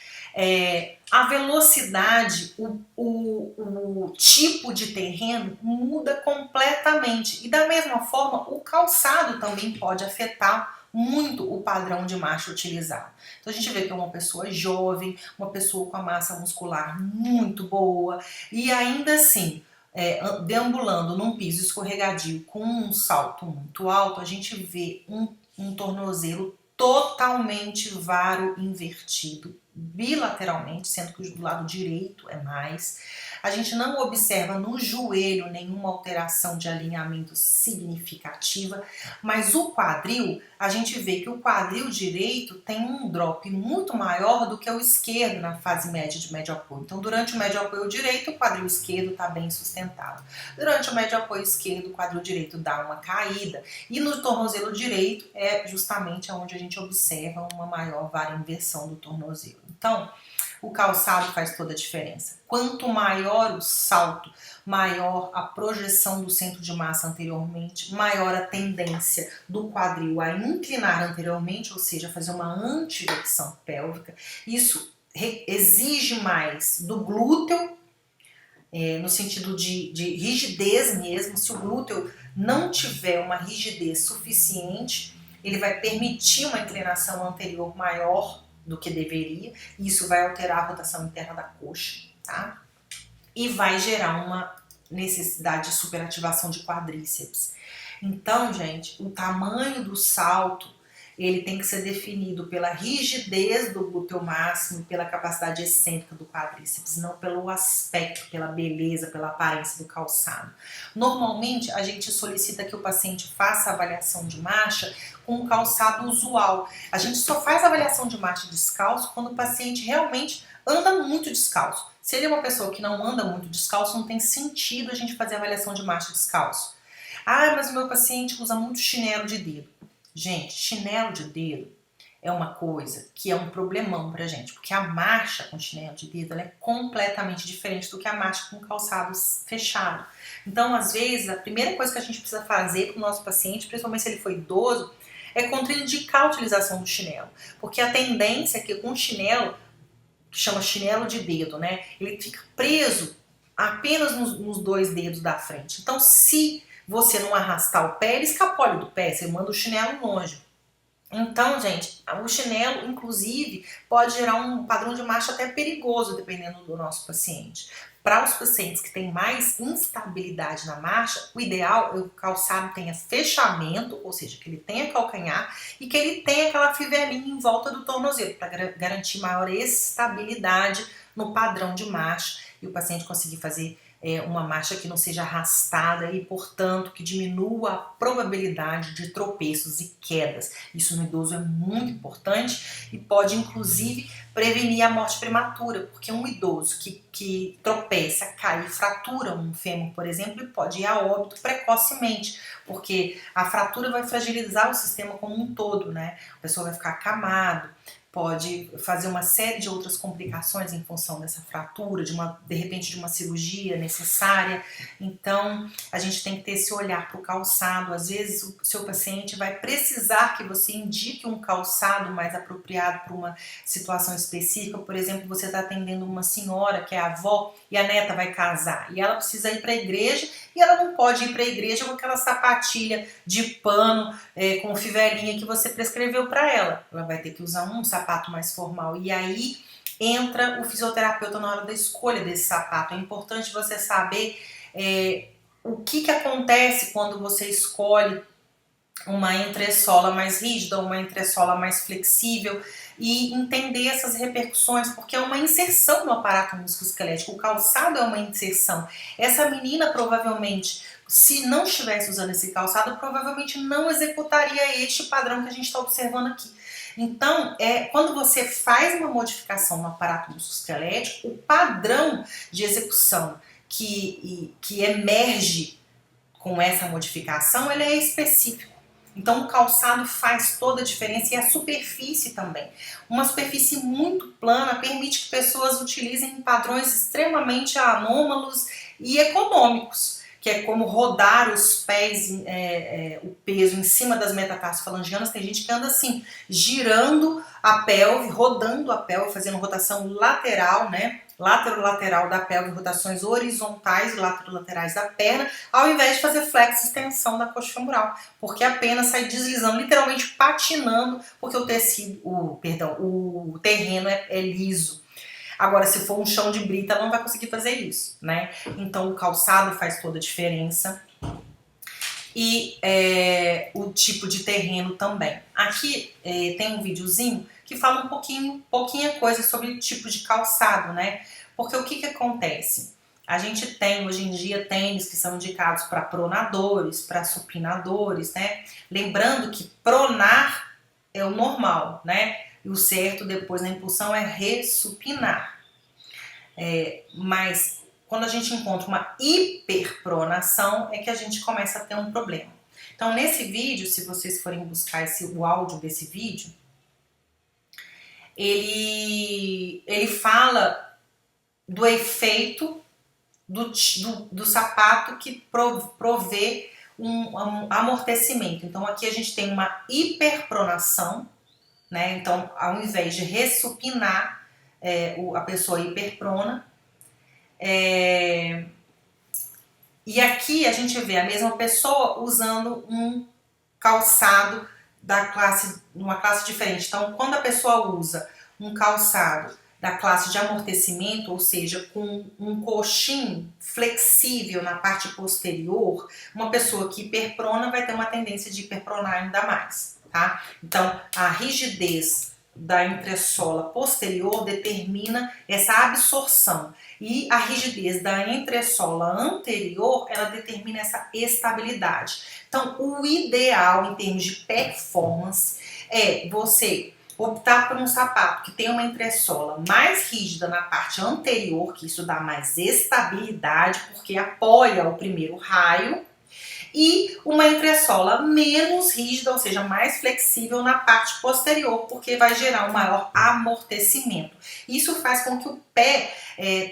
a velocidade, o tipo de terreno muda completamente. E da mesma forma, o calçado também pode afetar muito o padrão de marcha utilizado. Então a gente vê que é uma pessoa jovem, uma pessoa com a massa muscular muito boa e ainda assim, deambulando num piso escorregadio com um salto muito alto, a gente vê um tornozelo totalmente varo invertido, bilateralmente, sendo que o do lado direito é mais. A gente não observa no joelho nenhuma alteração de alinhamento significativa, mas o quadril, a gente vê que o quadril direito tem um drop muito maior do que o esquerdo na fase média de médio apoio. Então, durante o médio apoio direito, o quadril esquerdo está bem sustentado. Durante o médio apoio esquerdo, o quadril direito dá uma caída. E no tornozelo direito é justamente onde a gente observa uma maior varinversão do tornozelo. Então, o calçado faz toda a diferença. Quanto maior o salto, maior a projeção do centro de massa anteriormente, maior a tendência do quadril a inclinar anteriormente, ou seja, fazer uma antiversão pélvica. Isso exige mais do glúteo, no sentido de rigidez mesmo. Se o glúteo não tiver uma rigidez suficiente, ele vai permitir uma inclinação anterior maior do que deveria, e isso vai alterar a rotação interna da coxa, tá? E vai gerar uma necessidade de superativação de quadríceps. Então, gente, o tamanho do salto, ele tem que ser definido pela rigidez do glúteo máximo e pela capacidade excêntrica do quadríceps, não pelo aspecto, pela beleza, pela aparência do calçado. Normalmente, a gente solicita que o paciente faça a avaliação de marcha com um calçado usual. A gente só faz a avaliação de marcha descalço quando o paciente realmente anda muito descalço. Se ele é uma pessoa que não anda muito descalço, não tem sentido a gente fazer a avaliação de marcha descalço. Ah, mas o meu paciente usa muito chinelo de dedo. Gente, chinelo de dedo é uma coisa que é um problemão pra gente, porque a marcha com chinelo de dedo ela é completamente diferente do que a marcha com calçados fechado. Então, às vezes, a primeira coisa que a gente precisa fazer para o nosso paciente, principalmente se ele for idoso, é contraindicar a utilização do chinelo, porque a tendência é que com chinelo, que chama chinelo de dedo, né, ele fica preso apenas nos dois dedos da frente. Então, se você não arrastar o pé, ele escapole do pé, você manda o chinelo longe. Então, gente, o chinelo, inclusive, pode gerar um padrão de marcha até perigoso, dependendo do nosso paciente. Para os pacientes que têm mais instabilidade na marcha, o ideal é que o calçado tenha fechamento, ou seja, que ele tenha calcanhar e que ele tenha aquela fivelinha em volta do tornozelo, para garantir maior estabilidade no padrão de marcha e o paciente conseguir fazer uma marcha que não seja arrastada e, portanto, que diminua a probabilidade de tropeços e quedas. Isso no idoso é muito importante e pode, inclusive, prevenir a morte prematura, porque um idoso que tropeça, cai e fratura um fêmur, por exemplo, pode ir a óbito precocemente, porque a fratura vai fragilizar o sistema como um todo, né? A pessoa vai ficar acamado, pode fazer uma série de outras complicações em função dessa fratura, de repente de uma cirurgia necessária. Então, a gente tem que ter esse olhar para o calçado. Às vezes, o seu paciente vai precisar que você indique um calçado mais apropriado para uma situação específica. Por exemplo, você está atendendo uma senhora que é avó e a neta vai casar e ela precisa ir para a igreja e ela não pode ir para a igreja com aquela sapatilha de pano com fivelinha que você prescreveu para ela. Ela vai ter que usar um sapato mais formal. E aí entra o fisioterapeuta na hora da escolha desse sapato. É importante você saber o que acontece quando você escolhe uma entressola mais rígida, uma entressola mais flexível e entender essas repercussões, porque é uma inserção no aparato musculoesquelético. O calçado é uma inserção. Essa menina provavelmente, se não estivesse usando esse calçado, provavelmente não executaria este padrão que a gente está observando aqui. Então, quando você faz uma modificação no aparato musculoesquelético, o padrão de execução que emerge com essa modificação, ele é específico. Então o calçado faz toda a diferença e a superfície também. Uma superfície muito plana permite que pessoas utilizem padrões extremamente anômalos e econômicos, que é como rodar os pés, o peso em cima das metatarsofalangianas. Tem gente que anda assim, girando a pelve, rodando a pelve, fazendo rotação lateral, né? Lateral da pelve, rotações horizontais e laterais da perna, ao invés de fazer flex extensão da coxa femoral, porque a perna sai deslizando, literalmente patinando, porque o terreno é liso. Agora, se for um chão de brita, ela não vai conseguir fazer isso, né? Então, o calçado faz toda a diferença. E o tipo de terreno também. Aqui tem um videozinho que fala pouquinha coisa sobre o tipo de calçado, né? Porque o que acontece? A gente tem hoje em dia tênis que são indicados para pronadores, para supinadores, né? Lembrando que pronar é o normal, né? E o certo depois na impulsão é ressupinar. Mas quando a gente encontra uma hiperpronação é que a gente começa a ter um problema. Então nesse vídeo, se vocês forem buscar o áudio desse vídeo, ele fala do efeito do sapato que provê um amortecimento. Então aqui a gente tem uma hiperpronação, né? Então ao invés de ressupinar, a pessoa hiperprona. E aqui a gente vê a mesma pessoa usando um calçado numa classe diferente. Então, quando a pessoa usa um calçado da classe de amortecimento, ou seja, com um coxim flexível na parte posterior, uma pessoa que hiperprona vai ter uma tendência de hiperpronar ainda mais, tá? Então, a rigidez da entressola posterior determina essa absorção e a rigidez da entressola anterior, ela determina essa estabilidade. Então, o ideal em termos de performance é você optar por um sapato que tem uma entressola mais rígida na parte anterior, que isso dá mais estabilidade, porque apoia o primeiro raio, e uma entressola menos rígida, ou seja, mais flexível na parte posterior, porque vai gerar um maior amortecimento. Isso faz com que o pé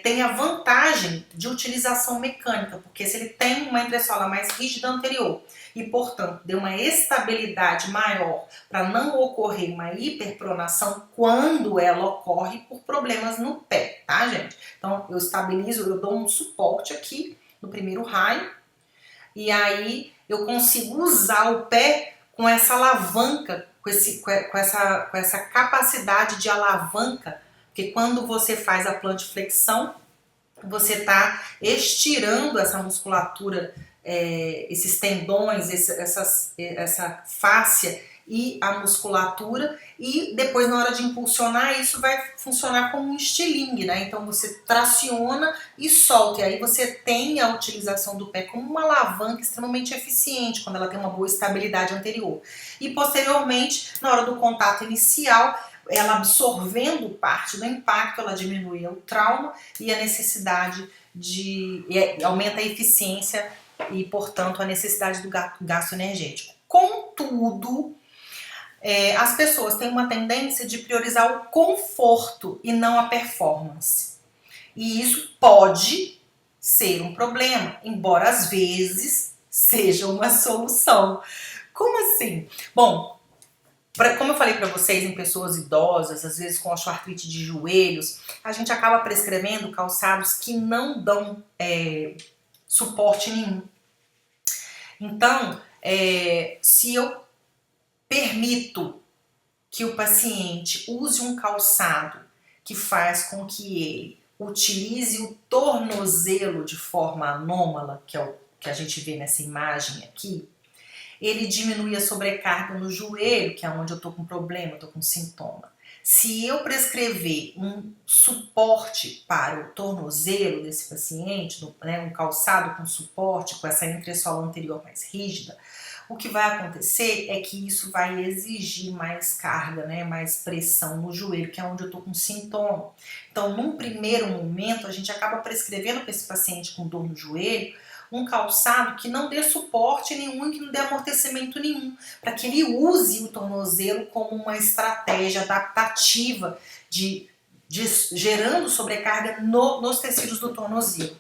tenha vantagem de utilização mecânica, porque se ele tem uma entressola mais rígida anterior e, portanto, dê uma estabilidade maior para não ocorrer uma hiperpronação quando ela ocorre por problemas no pé, tá, gente? Então, eu estabilizo, eu dou um suporte aqui no primeiro raio, e aí eu consigo usar o pé com essa alavanca, com essa capacidade de alavanca, porque quando você faz a plantiflexão, você está estirando essa musculatura, esses tendões, essa fáscia e a musculatura, e depois na hora de impulsionar isso vai funcionar como um estilingue, né? Então você traciona e solta, e aí você tem a utilização do pé como uma alavanca extremamente eficiente quando ela tem uma boa estabilidade anterior. E posteriormente, na hora do contato inicial, ela absorvendo parte do impacto, ela diminui o trauma e a necessidade aumenta a eficiência e, portanto, a necessidade do gasto energético. Contudo, as pessoas têm uma tendência de priorizar o conforto e não a performance. E isso pode ser um problema, embora às vezes seja uma solução. Como assim? Bom, como eu falei para vocês, em pessoas idosas, às vezes com osteoartrite de joelhos, a gente acaba prescrevendo calçados que não dão suporte nenhum. Então, se eu permito que o paciente use um calçado que faz com que ele utilize o tornozelo de forma anômala, que é o que a gente vê nessa imagem aqui, ele diminui a sobrecarga no joelho, que é onde eu tô com problema, eu tô com sintoma. Se eu prescrever um suporte para o tornozelo desse paciente, um calçado com suporte, com essa entressola anterior mais rígida, o que vai acontecer é que isso vai exigir mais carga, né, mais pressão no joelho, que é onde eu tô com sintoma. Então, num primeiro momento, a gente acaba prescrevendo para esse paciente com dor no joelho um calçado que não dê suporte nenhum, que não dê amortecimento nenhum, para que ele use o tornozelo como uma estratégia adaptativa gerando sobrecarga nos tecidos do tornozelo.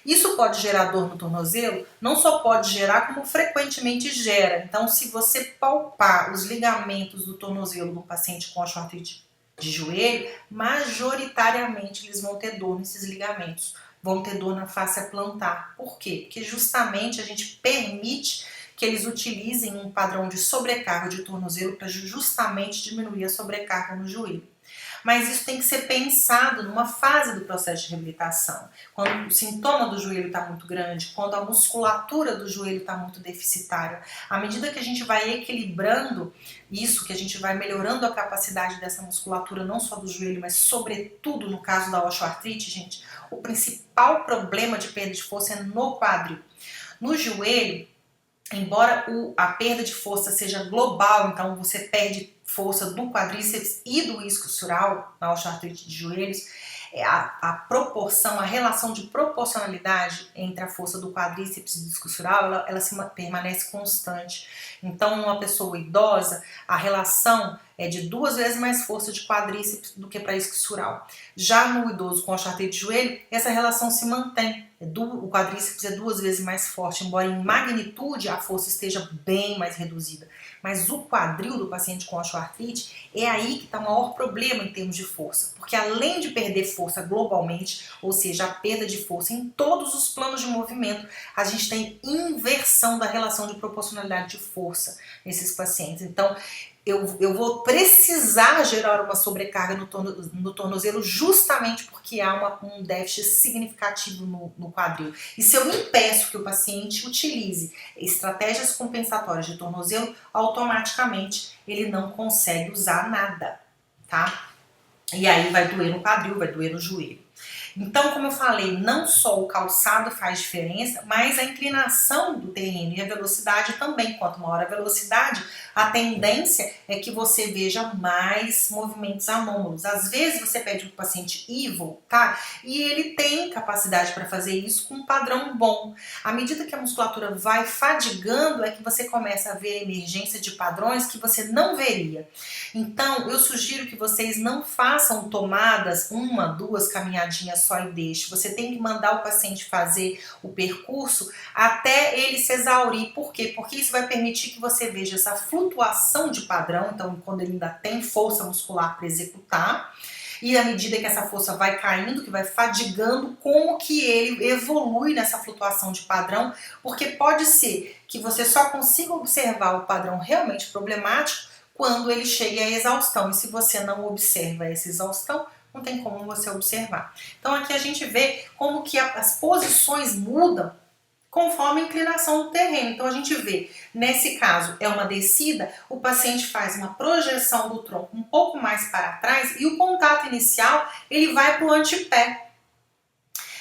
Isso pode gerar dor no tornozelo, não só pode gerar, como frequentemente gera. Então, se você palpar os ligamentos do tornozelo do paciente com osteoartrite de joelho, majoritariamente eles vão ter dor nesses ligamentos, vão ter dor na fáscia plantar. Por quê? Porque justamente a gente permite que eles utilizem um padrão de sobrecarga de tornozelo para justamente diminuir a sobrecarga no joelho. Mas isso tem que ser pensado numa fase do processo de reabilitação. Quando o sintoma do joelho está muito grande, quando a musculatura do joelho está muito deficitária. À medida que a gente vai equilibrando isso, que a gente vai melhorando a capacidade dessa musculatura, não só do joelho, mas sobretudo no caso da osteoartrite, gente, o principal problema de perda de força é no quadril. No joelho, embora a perda de força seja global, então você perde força do quadríceps e do isquiosural na osteoartrite de joelhos, a proporção, a relação de proporcionalidade entre a força do quadríceps e do isquiosural, ela permanece constante. Então, uma pessoa idosa, a relação é de 2 vezes mais força de quadríceps do que para isquiosural. Já no idoso com osteoartrite de joelho, essa relação se mantém. O quadríceps é 2 vezes mais forte, embora em magnitude a força esteja bem mais reduzida. Mas o quadril do paciente com osteoartrite é aí que está o maior problema em termos de força. Porque além de perder força globalmente, ou seja, a perda de força em todos os planos de movimento, a gente tem inversão da relação de proporcionalidade de força nesses pacientes. Então, eu vou precisar gerar uma sobrecarga no tornozelo justamente porque há um déficit significativo no quadril. E se eu impeço que o paciente utilize estratégias compensatórias de tornozelo, automaticamente ele não consegue usar nada, tá? E aí vai doer no quadril, vai doer no joelho. Então, como eu falei, não só o calçado faz diferença, mas a inclinação do terreno e a velocidade também. Quanto maior a velocidade, a tendência é que você veja mais movimentos anômalos. Às vezes você pede para o paciente ir voltar e ele tem capacidade para fazer isso com um padrão bom. À medida que a musculatura vai fadigando, é que você começa a ver a emergência de padrões que você não veria. Então, eu sugiro que vocês não façam tomadas, 1, 2 caminhadinhas só e deixe. Você tem que mandar o paciente fazer o percurso até ele se exaurir. Por quê? Porque isso vai permitir que você veja essa flutuação de padrão, então quando ele ainda tem força muscular para executar, e à medida que essa força vai caindo, que vai fadigando, como que ele evolui nessa flutuação de padrão, porque pode ser que você só consiga observar o padrão realmente problemático quando ele chega à exaustão, e se você não observa essa exaustão, não tem como você observar. Então aqui a gente vê como que as posições mudam conforme a inclinação do terreno. Então a gente vê, nesse caso é uma descida, o paciente faz uma projeção do tronco um pouco mais para trás e o contato inicial ele vai para o antepé.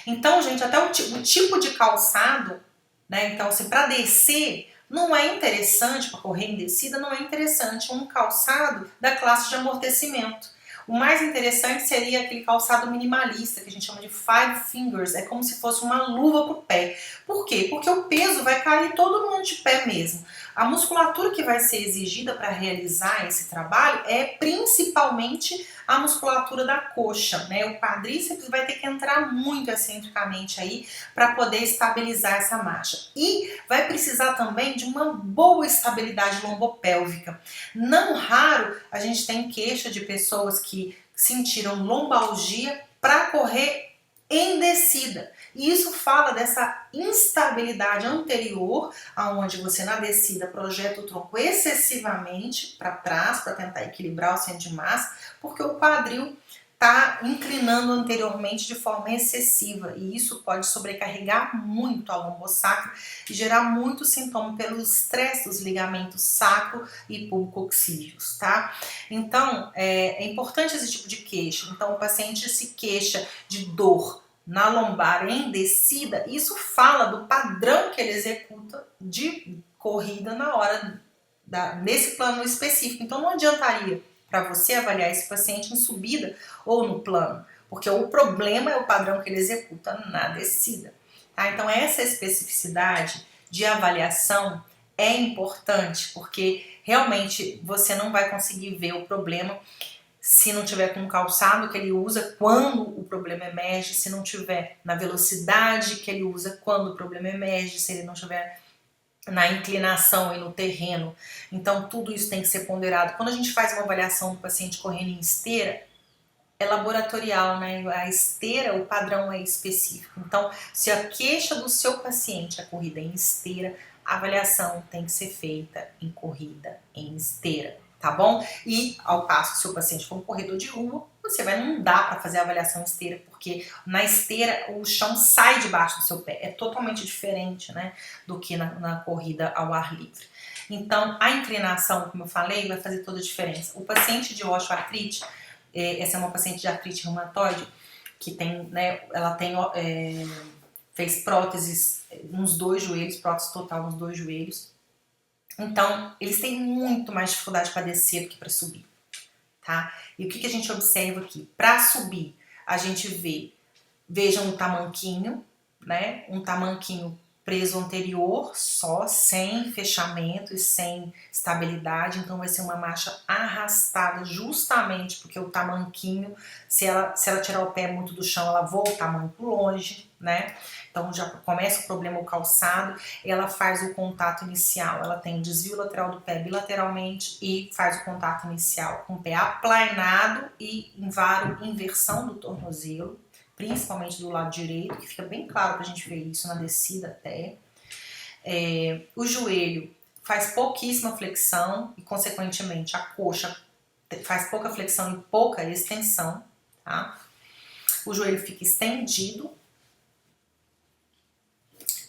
Então, gente, até o tipo de calçado, né? Então, assim, para descer, não é interessante, para correr em descida, não é interessante um calçado da classe de amortecimento. O mais interessante seria aquele calçado minimalista, que a gente chama de five fingers, é como se fosse uma luva para o pé. Por quê? Porque o peso vai cair todo no antepé mesmo. A musculatura que vai ser exigida para realizar esse trabalho é principalmente a musculatura da coxa, né? O quadríceps vai ter que entrar muito excentricamente aí para poder estabilizar essa marcha. E vai precisar também de uma boa estabilidade lombopélvica. Não raro a gente tem queixa de pessoas que sentiram lombalgia para correr em descida. E isso fala dessa instabilidade anterior, aonde você na descida projeta o tronco excessivamente para trás para tentar equilibrar o centro de massa, porque o quadril está inclinando anteriormente de forma excessiva e isso pode sobrecarregar muito a lombosacro e gerar muito sintoma pelo estresse dos ligamentos sacro e pubcoccígeos, tá? Então, é importante esse tipo de queixa. Então, o paciente se queixa de dor na lombar em descida, isso fala do padrão que ele executa de corrida na hora nesse plano específico. Então, não adiantaria para você avaliar esse paciente em subida ou no plano, porque o problema é o padrão que ele executa na descida. Tá? Então, essa especificidade de avaliação é importante, porque realmente você não vai conseguir ver o problema se não tiver com o calçado que ele usa quando o problema emerge, se não tiver na velocidade que ele usa quando o problema emerge, se ele não tiver na inclinação e no terreno. Então, tudo isso tem que ser ponderado. Quando a gente faz uma avaliação do paciente correndo em esteira, é laboratorial, né? A esteira, o padrão é específico. Então, se a queixa do seu paciente é corrida em esteira, a avaliação tem que ser feita em corrida em esteira, tá bom? E ao passo que o seu paciente for um corredor de rua, não dá para fazer a avaliação esteira, porque na esteira o chão sai debaixo do seu pé. É totalmente diferente, né, do que na corrida ao ar livre. Então, a inclinação, como eu falei, vai fazer toda a diferença. O paciente de osteoartrite, essa é uma paciente de artrite reumatoide, que tem, né, ela tem, fez próteses nos dois joelhos, prótese total nos dois joelhos. Então, eles têm muito mais dificuldade para descer do que para subir, tá? E o que a gente observa aqui? Para subir, a gente veja um tamanquinho, né? Um tamanquinho preso anterior, só, sem fechamento e sem estabilidade. Então, vai ser uma marcha arrastada, justamente porque o tamanquinho, se ela tirar o pé muito do chão, ela volta muito longe, né? Então, já começa o problema, o calçado. Ela faz o contato inicial, ela tem desvio lateral do pé bilateralmente e faz o contato inicial com o pé aplainado e em varo inversão do tornozelo, principalmente do lado direito, que fica bem claro pra gente ver isso na descida até. O joelho faz pouquíssima flexão e, consequentemente, a coxa faz pouca flexão e pouca extensão, tá? O joelho fica estendido.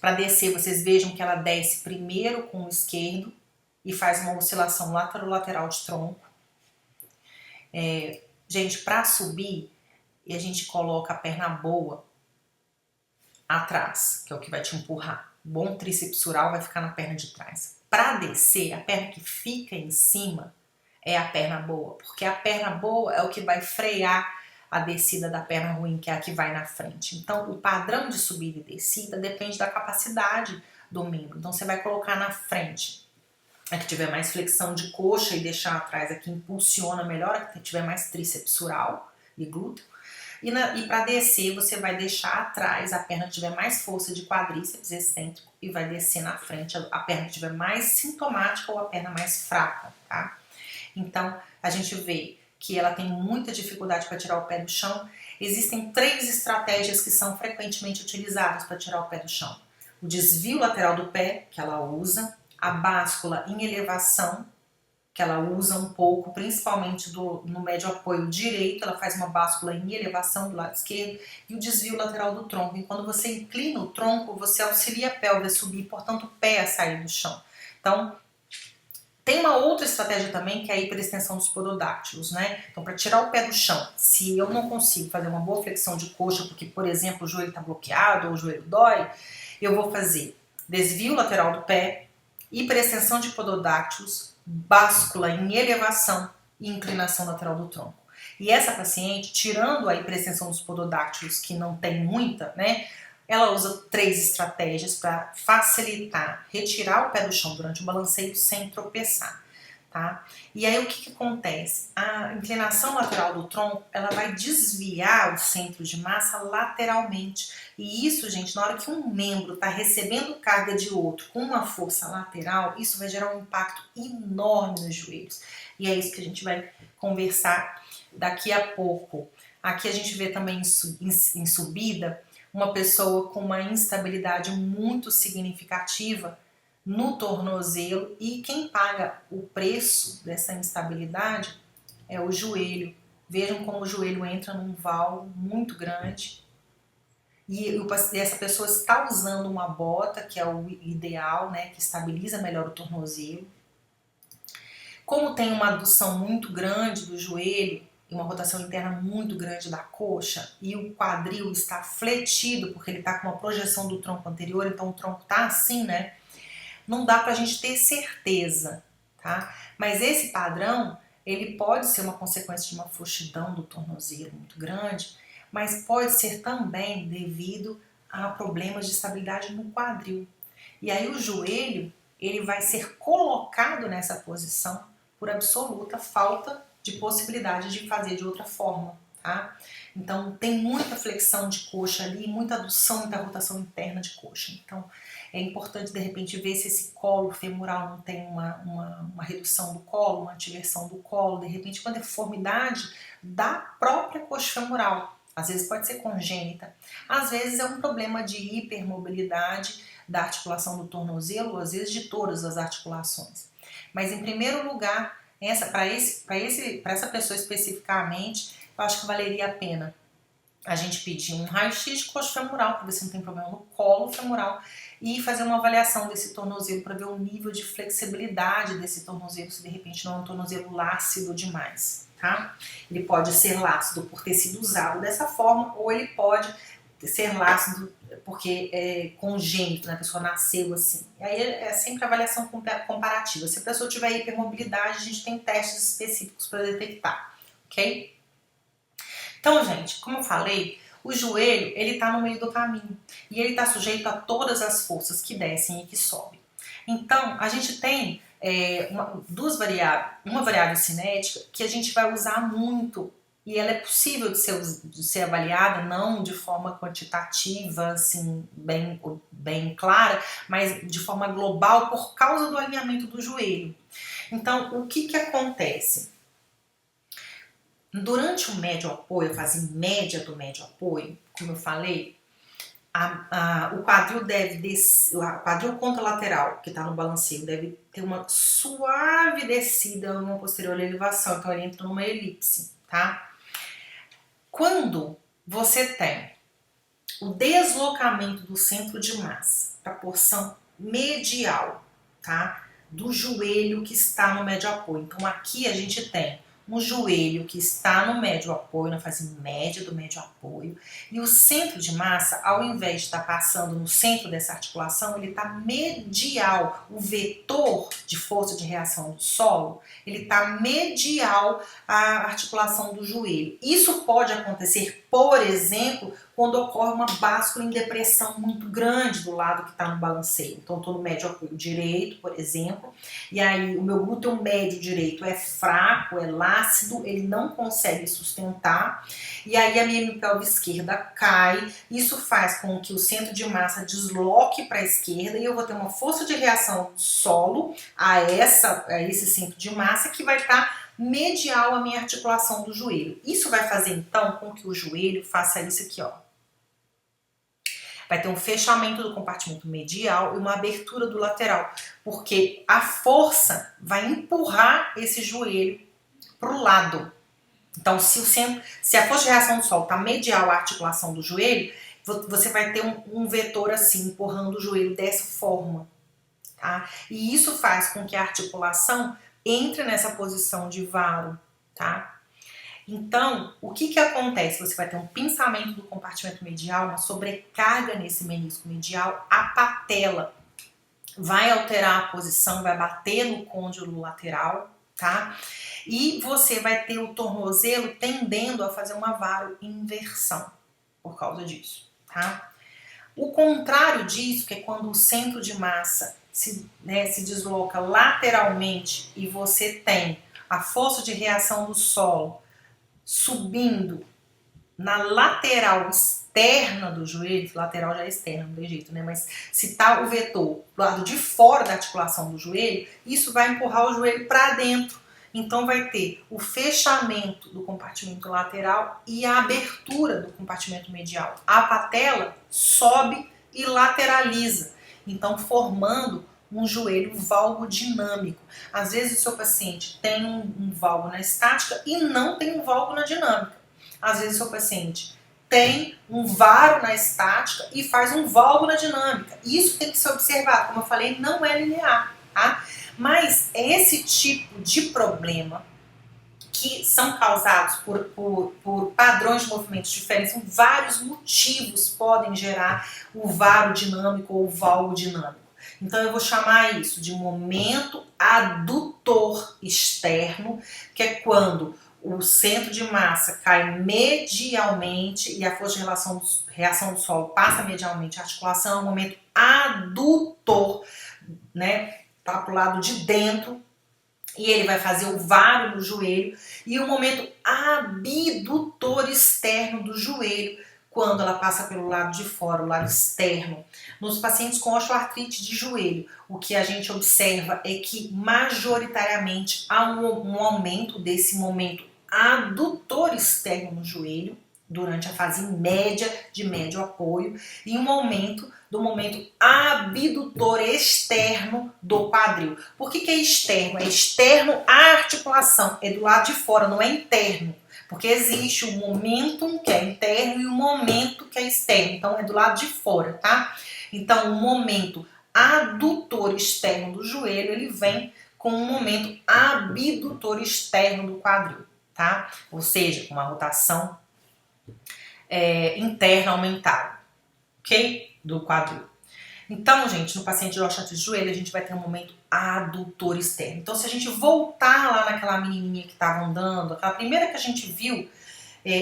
Para descer, vocês vejam que ela desce primeiro com o esquerdo e faz uma oscilação lateral de tronco. Gente, para subir, e a gente coloca a perna boa atrás, que é o que vai te empurrar. O bom tricepsural vai ficar na perna de trás. Para descer, a perna que fica em cima é a perna boa, porque a perna boa é o que vai frear a descida da perna ruim, que é a que vai na frente. Então, o padrão de subida e descida depende da capacidade do membro. Então, você vai colocar na frente a que tiver mais flexão de coxa e deixar atrás a que impulsiona melhor, a que tiver mais tricepsural e glúteo. E para descer, você vai deixar atrás a perna que tiver mais força de quadríceps excêntrico e vai descer na frente a perna que tiver mais sintomática ou a perna mais fraca, tá? Então, a gente vê que ela tem muita dificuldade para tirar o pé do chão. Existem 3 estratégias que são frequentemente utilizadas para tirar o pé do chão. O desvio lateral do pé, que ela usa, a báscula em elevação, que ela usa um pouco, principalmente no médio apoio direito, ela faz uma báscula em elevação do lado esquerdo, e o desvio lateral do tronco. E quando você inclina o tronco, você auxilia a pelve a subir, portanto o pé a sair do chão. Então, tem uma outra estratégia também, que é a hiperextensão dos pododáctilos, né? Então, para tirar o pé do chão, se eu não consigo fazer uma boa flexão de coxa, porque, por exemplo, o joelho está bloqueado ou o joelho dói, eu vou fazer desvio lateral do pé, hiperextensão de pododáctilos, báscula em elevação e inclinação lateral do tronco. E essa paciente, tirando a hiperextensão dos pododáctilos, que não tem muita, né? Ela usa 3 estratégias para facilitar, retirar o pé do chão durante o balanceio sem tropeçar, tá? E aí o que acontece? A inclinação lateral do tronco, ela vai desviar o centro de massa lateralmente. E isso, gente, na hora que um membro está recebendo carga de outro com uma força lateral, isso vai gerar um impacto enorme nos joelhos. E é isso que a gente vai conversar daqui a pouco. Aqui a gente vê também em subida, uma pessoa com uma instabilidade muito significativa no tornozelo, e quem paga o preço dessa instabilidade é o joelho. Vejam como o joelho entra num valo muito grande e essa pessoa está usando uma bota, que é o ideal, né, que estabiliza melhor o tornozelo. Como tem uma adução muito grande do joelho, e uma rotação interna muito grande da coxa, e o quadril está fletido, porque ele está com uma projeção do tronco anterior, então o tronco está assim, né? Não dá pra gente ter certeza, tá? Mas esse padrão, ele pode ser uma consequência de uma frouxidão do tornozelo muito grande, mas pode ser também devido a problemas de estabilidade no quadril. E aí o joelho, ele vai ser colocado nessa posição por absoluta falta de possibilidade de fazer de outra forma, tá? Então tem muita flexão de coxa ali, muita adução, muita rotação interna de coxa. Então é importante de repente ver se esse colo femoral não tem uma redução do colo, uma antiversão do colo, de repente uma deformidade da própria coxa femoral. Às vezes pode ser congênita, às vezes é um problema de hipermobilidade da articulação do tornozelo, às vezes de todas as articulações. Mas em primeiro lugar, para essa pessoa especificamente, eu acho que valeria a pena a gente pedir um raio-x de coxa femoral para ver se não tem problema no colo femoral e fazer uma avaliação desse tornozelo para ver o nível de flexibilidade desse tornozelo, se de repente não é um tornozelo lácido demais, tá? Ele pode ser lácido por ter sido usado dessa forma, ou ele pode ser lácido porque é congênito, né? A pessoa nasceu assim. E aí é sempre avaliação comparativa. Se a pessoa tiver hipermobilidade, a gente tem testes específicos para detectar, ok? Então, gente, como eu falei, o joelho, ele tá no meio do caminho e ele tá sujeito a todas as forças que descem e que sobem. Então, a gente tem uma variável cinética que a gente vai usar muito e ela é possível de ser avaliada, não de forma quantitativa, assim, bem clara, mas de forma global por causa do alinhamento do joelho. Então, o que acontece? Durante o médio apoio, a fase média do médio apoio, como eu falei, o quadril deve descer, o quadril contralateral que está no balanceio deve ter uma suave descida numa posterior elevação, então ele entra numa elipse, tá? Quando você tem o deslocamento do centro de massa para a porção medial, tá? Do joelho que está no médio apoio. Então aqui a gente tem um joelho que está no médio apoio, na fase média do médio apoio, e o centro de massa, ao invés de estar passando no centro dessa articulação, ele está medial. O vetor de força de reação do solo, ele está medial à articulação do joelho. Isso pode acontecer, por exemplo, quando ocorre uma báscula em depressão muito grande do lado que está no balanceio. Então, estou no médio apoio direito, por exemplo, e aí o meu glúteo médio direito é fraco, é lácido, ele não consegue sustentar, e aí a minha hemipelve esquerda cai. Isso faz com que o centro de massa desloque para a esquerda e eu vou ter uma força de reação do solo a esse centro de massa que vai estar medial à minha articulação do joelho. Isso vai fazer então com que o joelho faça isso aqui, ó. Vai ter um fechamento do compartimento medial e uma abertura do lateral, porque a força vai empurrar esse joelho para o lado. Então, se a força de reação do solo está medial à articulação do joelho, você vai ter um vetor assim, empurrando o joelho dessa forma. Tá? E isso faz com que a articulação entre nessa posição de varo. Tá? Então, o que acontece? Você vai ter um pinçamento do compartimento medial, uma sobrecarga nesse menisco medial, a patela vai alterar a posição, vai bater no côndilo lateral, tá? E você vai ter o tornozelo tendendo a fazer uma varoinversão por causa disso, tá? O contrário disso, que é quando o centro de massa se desloca lateralmente e você tem a força de reação do solo subindo na lateral externa do joelho, lateral já é externa, não tem jeito, né? Mas se tá o vetor do lado de fora da articulação do joelho, isso vai empurrar o joelho para dentro. Então vai ter o fechamento do compartimento lateral e a abertura do compartimento medial. A patela sobe e lateraliza, então formando um joelho valgodinâmico. Às vezes o seu paciente tem um valgo na estática e não tem um valgo na dinâmica. Às vezes o seu paciente tem um varo na estática e faz um valgo na dinâmica. Isso tem que ser observado, como eu falei, não é linear, tá? Mas esse tipo de problema que são causados por padrões de movimentos diferentes, vários motivos podem gerar o varo dinâmico ou o valgo dinâmico. Então eu vou chamar isso de momento adutor externo, que é quando o centro de massa cai medialmente e a força de reação do solo passa medialmente a articulação, é um momento adutor, né? Tá pro lado de dentro e ele vai fazer o varo no joelho, e o momento abdutor externo do joelho, quando ela passa pelo lado de fora, o lado externo. Nos pacientes com osteoartrite de joelho, o que a gente observa é que majoritariamente há um aumento desse momento adutor externo no joelho, durante a fase média de médio apoio, e um aumento do momento abdutor externo do quadril. Por que é externo? É externo à articulação, é do lado de fora, não é interno. Porque existe o momento que é interno e o momento que é externo. Então, é do lado de fora, tá? Então, o momento adutor externo do joelho, ele vem com um momento abdutor externo do quadril, tá? Ou seja, com uma rotação interna aumentada, ok? Do quadril. Então, gente, no paciente de osteoartrite de joelho, a gente vai ter um momento adutor externo. Então, se a gente voltar lá naquela menininha que estava andando, aquela primeira que a gente viu,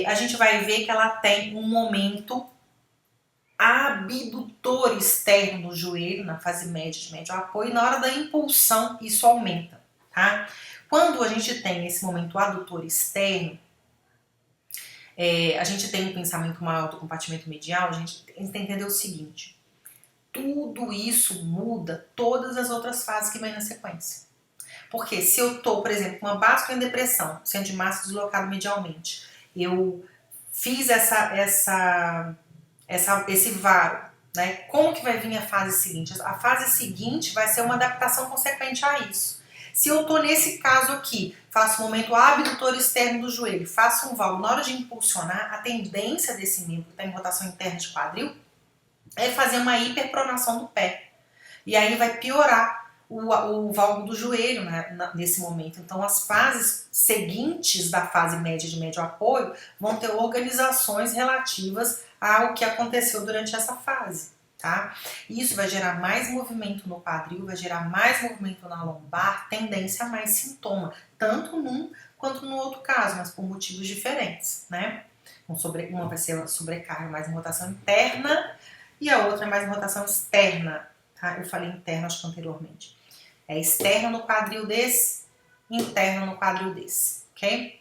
a gente vai ver que ela tem um momento abdutor externo do joelho, na fase média de médio apoio, e na hora da impulsão isso aumenta, tá? Quando a gente tem esse momento adutor externo, a gente tem um pensamento maior do compartimento medial, a gente tem que entender o seguinte: tudo isso muda todas as outras fases que vem na sequência. Porque se eu tô, por exemplo, com uma básica em depressão, centro de massa deslocado medialmente, eu fiz esse varo, né? Como que vai vir a fase seguinte? A fase seguinte vai ser uma adaptação consequente a isso. Se eu tô nesse caso aqui, faço um momento abdutor externo do joelho, faço um valgo, na hora de impulsionar, a tendência desse membro que está em rotação interna de quadril é fazer uma hiperpronação do pé. E aí vai piorar o valgo do joelho, né, nesse momento. Então, as fases seguintes da fase média de médio apoio vão ter organizações relativas ao que aconteceu durante essa fase, tá? Isso vai gerar mais movimento no quadril, vai gerar mais movimento na lombar, tendência a mais sintoma, tanto num quanto no outro caso, mas por motivos diferentes, né? Uma vai ser sobrecarga mais em rotação interna e a outra é mais em rotação externa, tá? Eu falei interna, acho que anteriormente. É externa no quadril desse, interna no quadril desse, ok?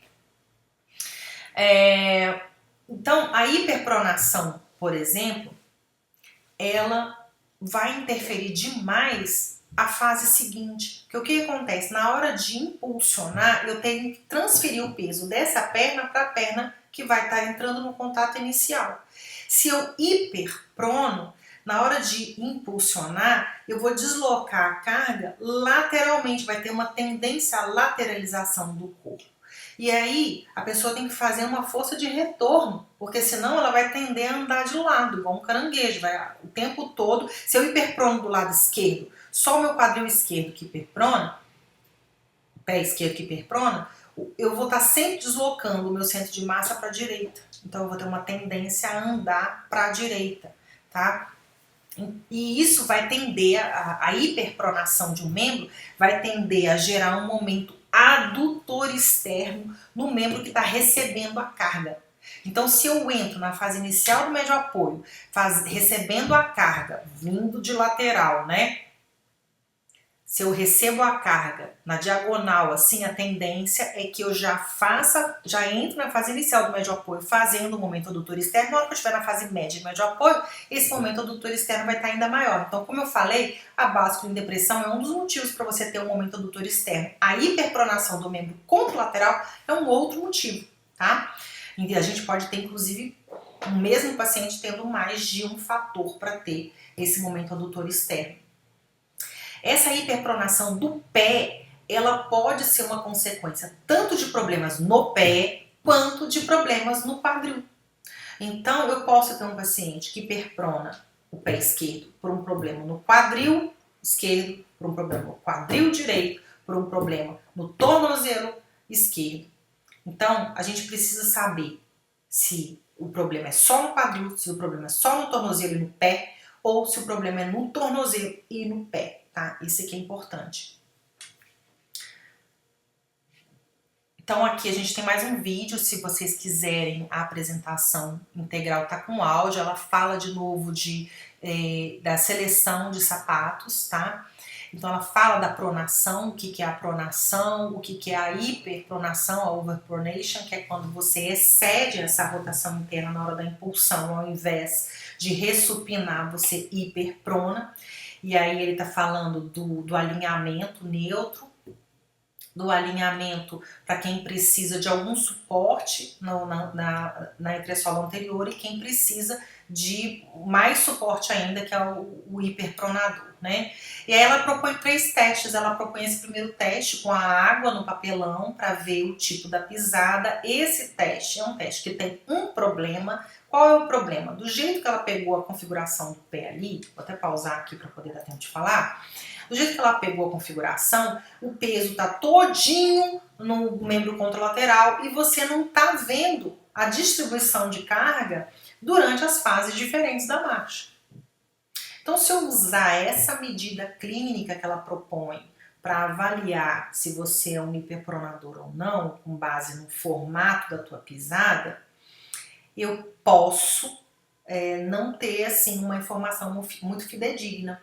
Então, a hiperpronação, por exemplo, ela vai interferir demais a fase seguinte. Porque o que acontece? Na hora de impulsionar, eu tenho que transferir o peso dessa perna para a perna que vai estar entrando no contato inicial. Se eu hiperprono, na hora de impulsionar, eu vou deslocar a carga lateralmente, vai ter uma tendência à lateralização do corpo. E aí, a pessoa tem que fazer uma força de retorno, porque senão ela vai tender a andar de lado, igual um caranguejo, vai o tempo todo. Se eu hiperprono do lado esquerdo, só o meu quadril esquerdo que hiperprona, o pé esquerdo que hiperprona, eu vou estar sempre deslocando o meu centro de massa para a direita. Então, eu vou ter uma tendência a andar para a direita, tá? E isso vai tender, a hiperpronação de um membro vai tender a gerar um momento adutor externo no membro que está recebendo a carga. Então, se eu entro na fase inicial do médio apoio, recebendo a carga, vindo de lateral, né? Se eu recebo a carga na diagonal, assim, a tendência é que eu já entro na fase inicial do médio apoio fazendo o momento adutor externo. Na hora que eu estiver na fase média do médio apoio, esse momento adutor externo vai estar ainda maior. Então, como eu falei, a báscula em depressão é um dos motivos para você ter um momento adutor externo. A hiperpronação do membro contralateral é um outro motivo, tá? E a gente pode ter, inclusive, o mesmo paciente tendo mais de um fator para ter esse momento adutor externo. Essa hiperpronação do pé, ela pode ser uma consequência tanto de problemas no pé, quanto de problemas no quadril. Então, eu posso ter um paciente que hiperprona o pé esquerdo por um problema no quadril esquerdo, por um problema no quadril direito, por um problema no tornozelo esquerdo. Então, a gente precisa saber se o problema é só no quadril, se o problema é só no tornozelo e no pé, ou se o problema é no tornozelo e no pé. Tá? Isso aqui é importante. Então aqui a gente tem mais um vídeo, se vocês quiserem a apresentação integral tá com áudio, ela fala de novo da seleção de sapatos, tá? Então ela fala da pronação, o que é a pronação, o que é a hiperpronação, a overpronation, que é quando você excede essa rotação interna na hora da impulsão, ao invés de ressupinar, você hiperprona. E aí ele está falando do alinhamento neutro, do alinhamento para quem precisa de algum suporte na entressola anterior e quem precisa de mais suporte ainda, que é o hiperpronador, né? E aí ela propõe 3 testes. Ela propõe esse primeiro teste com a água no papelão para ver o tipo da pisada. Esse teste é um teste que tem um problema. Qual é o problema? Do jeito que ela pegou a configuração do pé ali, vou até pausar aqui para poder dar tempo de falar. Do jeito que ela pegou a configuração, o peso está todinho no membro contralateral e você não está vendo a distribuição de carga durante as fases diferentes da marcha. Então, se eu usar essa medida clínica que ela propõe para avaliar se você é um hiperpronador ou não, com base no formato da tua pisada, eu posso não ter assim uma informação muito fidedigna.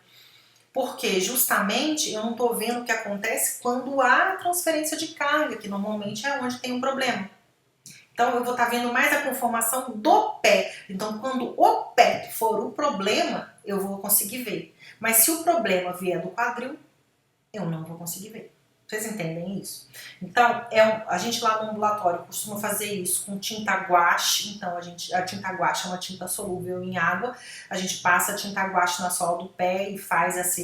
Porque justamente eu não estou vendo o que acontece quando há transferência de carga, que normalmente é onde tem um problema. Então eu vou estar vendo mais a conformação do pé. Então quando o pé for o problema, eu vou conseguir ver. Mas se o problema vier do quadril, eu não vou conseguir ver. Vocês entendem isso? Então, a gente lá no ambulatório costuma fazer isso com tinta guache. Então, a tinta guache é uma tinta solúvel em água. A gente passa a tinta guache na sola do pé e faz essa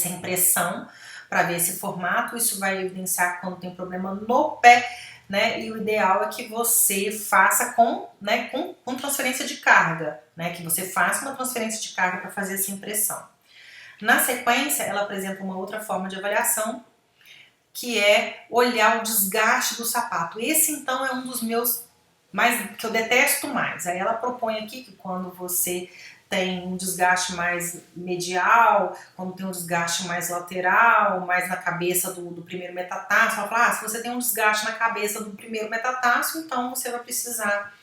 impressão para ver esse formato. Isso vai evidenciar quando tem problema no pé, né? E o ideal é que você faça com transferência de carga, né? Que você faça uma transferência de carga para fazer essa impressão. Na sequência, ela apresenta uma outra forma de avaliação, que é olhar o desgaste do sapato. Esse, então, é um dos meus que eu detesto mais. Aí ela propõe aqui que quando você tem um desgaste mais medial, quando tem um desgaste mais lateral, mais na cabeça do primeiro metatarso, ela fala, se você tem um desgaste na cabeça do primeiro metatarso, então você vai precisar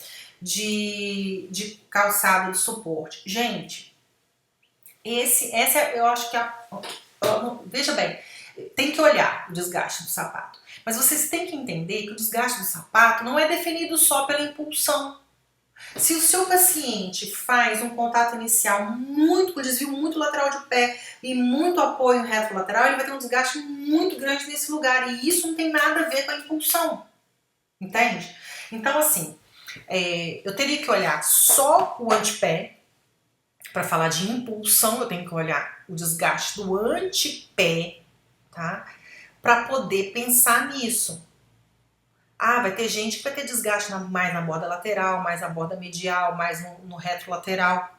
de calçado de suporte. Gente, eu acho que veja bem, tem que olhar o desgaste do sapato. Mas vocês têm que entender que o desgaste do sapato não é definido só pela impulsão. Se o seu paciente faz um contato inicial com desvio muito lateral de pé e muito apoio retrolateral, ele vai ter um desgaste muito grande nesse lugar. E isso não tem nada a ver com a impulsão. Entende? Então, assim, eu teria que olhar só o antepé, Para falar de impulsão, eu tenho que olhar o desgaste do antepé, tá? Para poder pensar nisso. Ah, vai ter gente que vai ter desgaste mais na borda lateral, mais na borda medial, mais no retrolateral.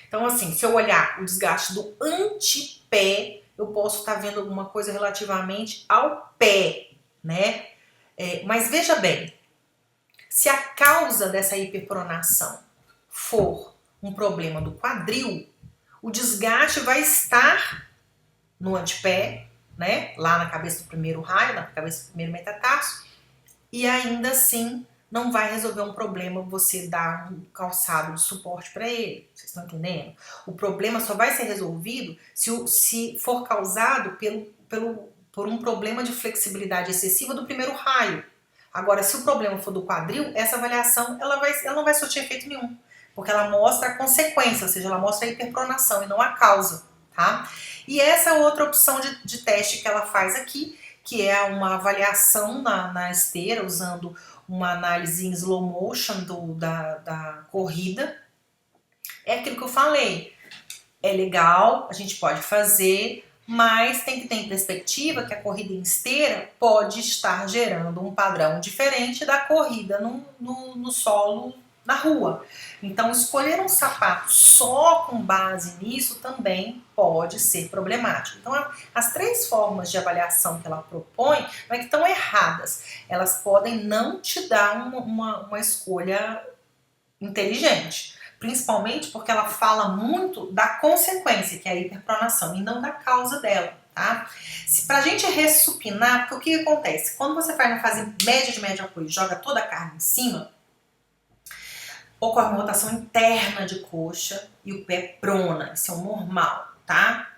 Então, assim, se eu olhar o desgaste do antepé, eu posso estar vendo alguma coisa relativamente ao pé, né? Mas veja bem, se a causa dessa hiperpronação for um problema do quadril, o desgaste vai estar no antepé, né? Lá na cabeça do primeiro raio, na cabeça do primeiro metatarso, e ainda assim não vai resolver um problema você dar um calçado de suporte para ele. Vocês estão entendendo? O problema só vai ser resolvido se for causado por um problema de flexibilidade excessiva do primeiro raio. Agora, se o problema for do quadril, essa avaliação ela não vai surtir efeito nenhum, porque ela mostra a consequência, ou seja, ela mostra a hiperpronação e não a causa, tá? E essa é outra opção de teste que ela faz aqui, que é uma avaliação na esteira, usando uma análise em slow motion da corrida. É aquilo que eu falei, é legal, a gente pode fazer, mas tem que ter em perspectiva que a corrida em esteira pode estar gerando um padrão diferente da corrida no solo na rua. Então, escolher um sapato só com base nisso também pode ser problemático. Então, as 3 formas de avaliação que ela propõe não é que estão erradas, elas podem não te dar uma escolha inteligente. Principalmente porque ela fala muito da consequência, que é a hiperpronação, e não da causa dela, tá? Pra gente ressupinar, porque o que acontece? Quando você faz na fase média de médio apoio e joga toda a carga em cima, ocorre uma rotação interna de coxa e o pé prona, isso é o normal, tá?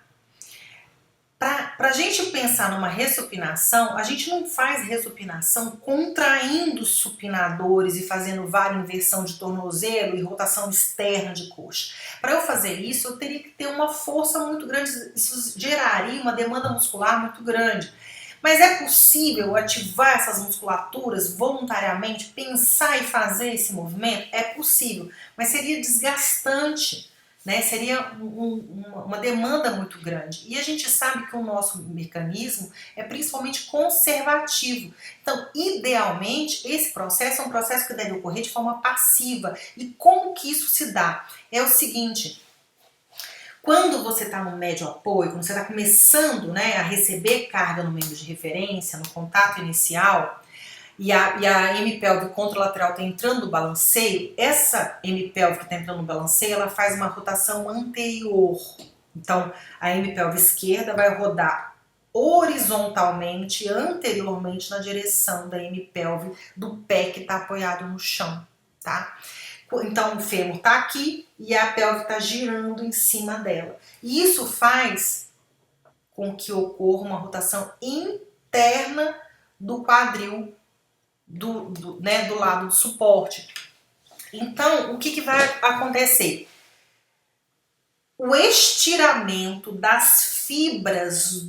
Pra gente pensar numa ressupinação, a gente não faz ressupinação contraindo os supinadores e fazendo inversão de tornozelo e rotação externa de coxa. Para eu fazer isso, eu teria que ter uma força muito grande, isso geraria uma demanda muscular muito grande. Mas é possível ativar essas musculaturas voluntariamente, pensar e fazer esse movimento? É possível, mas seria desgastante. Né, seria uma demanda muito grande. E a gente sabe que o nosso mecanismo é principalmente conservativo. Então, idealmente, esse processo é um processo que deve ocorrer de forma passiva. E como que isso se dá? É o seguinte, quando você está no médio apoio, quando você está começando, né, a receber carga no membro de referência, no contato inicial, e a hemipélvica contralateral está entrando no balanceio, essa hemipélvica que está entrando no balanceio, ela faz uma rotação anterior. Então, a hemipélvica esquerda vai rodar horizontalmente, anteriormente, na direção da hemipélvica do pé que está apoiado no chão, tá? Então, o fêmur está aqui e a pelve está girando em cima dela. E isso faz com que ocorra uma rotação interna do quadril, do lado do suporte. Então, o que vai acontecer? O estiramento das fibras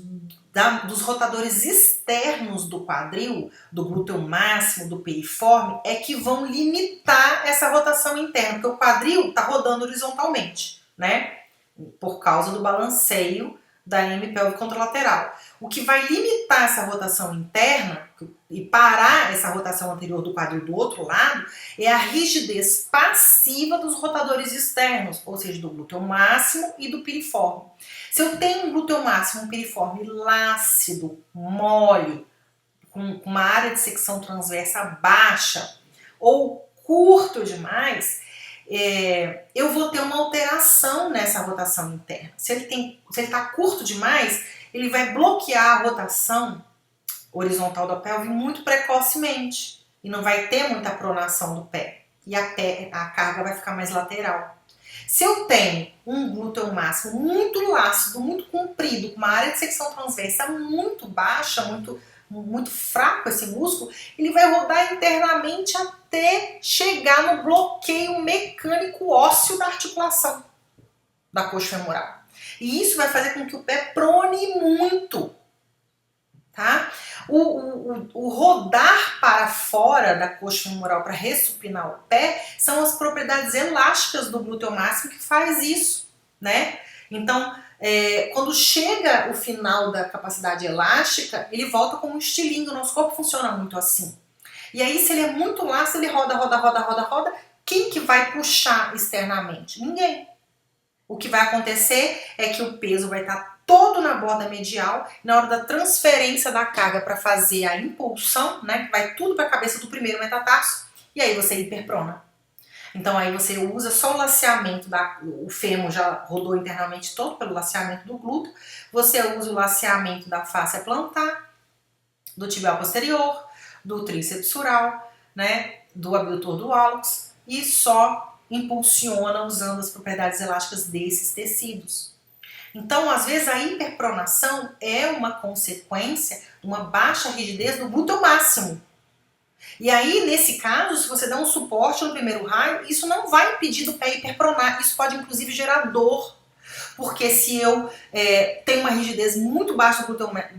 dos rotadores externos do quadril, do glúteo máximo, do piriforme, é que vão limitar essa rotação interna, porque o quadril está rodando horizontalmente, né? Por causa do balanceio da hemipélvica contralateral. O que vai limitar essa rotação interna e parar essa rotação anterior do quadril do outro lado é a rigidez passiva dos rotadores externos, ou seja, do glúteo máximo e do piriforme. Se eu tenho um glúteo máximo, um piriforme lácido, mole, com uma área de secção transversa baixa ou curto demais, eu vou ter uma alteração nessa rotação interna. Se ele está curto demais, ele vai bloquear a rotação horizontal da pelve muito precocemente e não vai ter muita pronação do pé e a carga vai ficar mais lateral. Se eu tenho um glúteo máximo muito lácido, muito comprido, com uma área de secção transversa muito baixa, muito fraco esse músculo, ele vai rodar internamente até chegar no bloqueio mecânico ósseo da articulação da coxa femoral. E isso vai fazer com que o pé prone muito. tá? O rodar para fora da coxa femoral para ressupinar o pé são as propriedades elásticas do glúteo máximo que faz isso, né? Então, quando chega o final da capacidade elástica, ele volta como um estilingue, o nosso corpo funciona muito assim. E aí, se ele é muito laço, ele roda, roda, roda, roda, roda, quem que vai puxar externamente? Ninguém. O que vai acontecer é que o peso vai estar todo na borda medial, na hora da transferência da carga para fazer a impulsão, né, vai tudo para a cabeça do primeiro metatarso, e aí você hiperprona. Então aí você usa só o laceamento, o fêmur já rodou internamente todo pelo laceamento do glúteo, você usa o laceamento da fáscia plantar, do tibial posterior, do tríceps sural, né, do abdutor do hálux, e só impulsiona usando as propriedades elásticas desses tecidos. Então, às vezes, a hiperpronação é uma consequência de uma baixa rigidez do glúteo máximo. E aí, nesse caso, se você dá um suporte no primeiro raio, isso não vai impedir do pé hiperpronar. Isso pode, inclusive, gerar dor. Porque se eu tenho uma rigidez muito baixa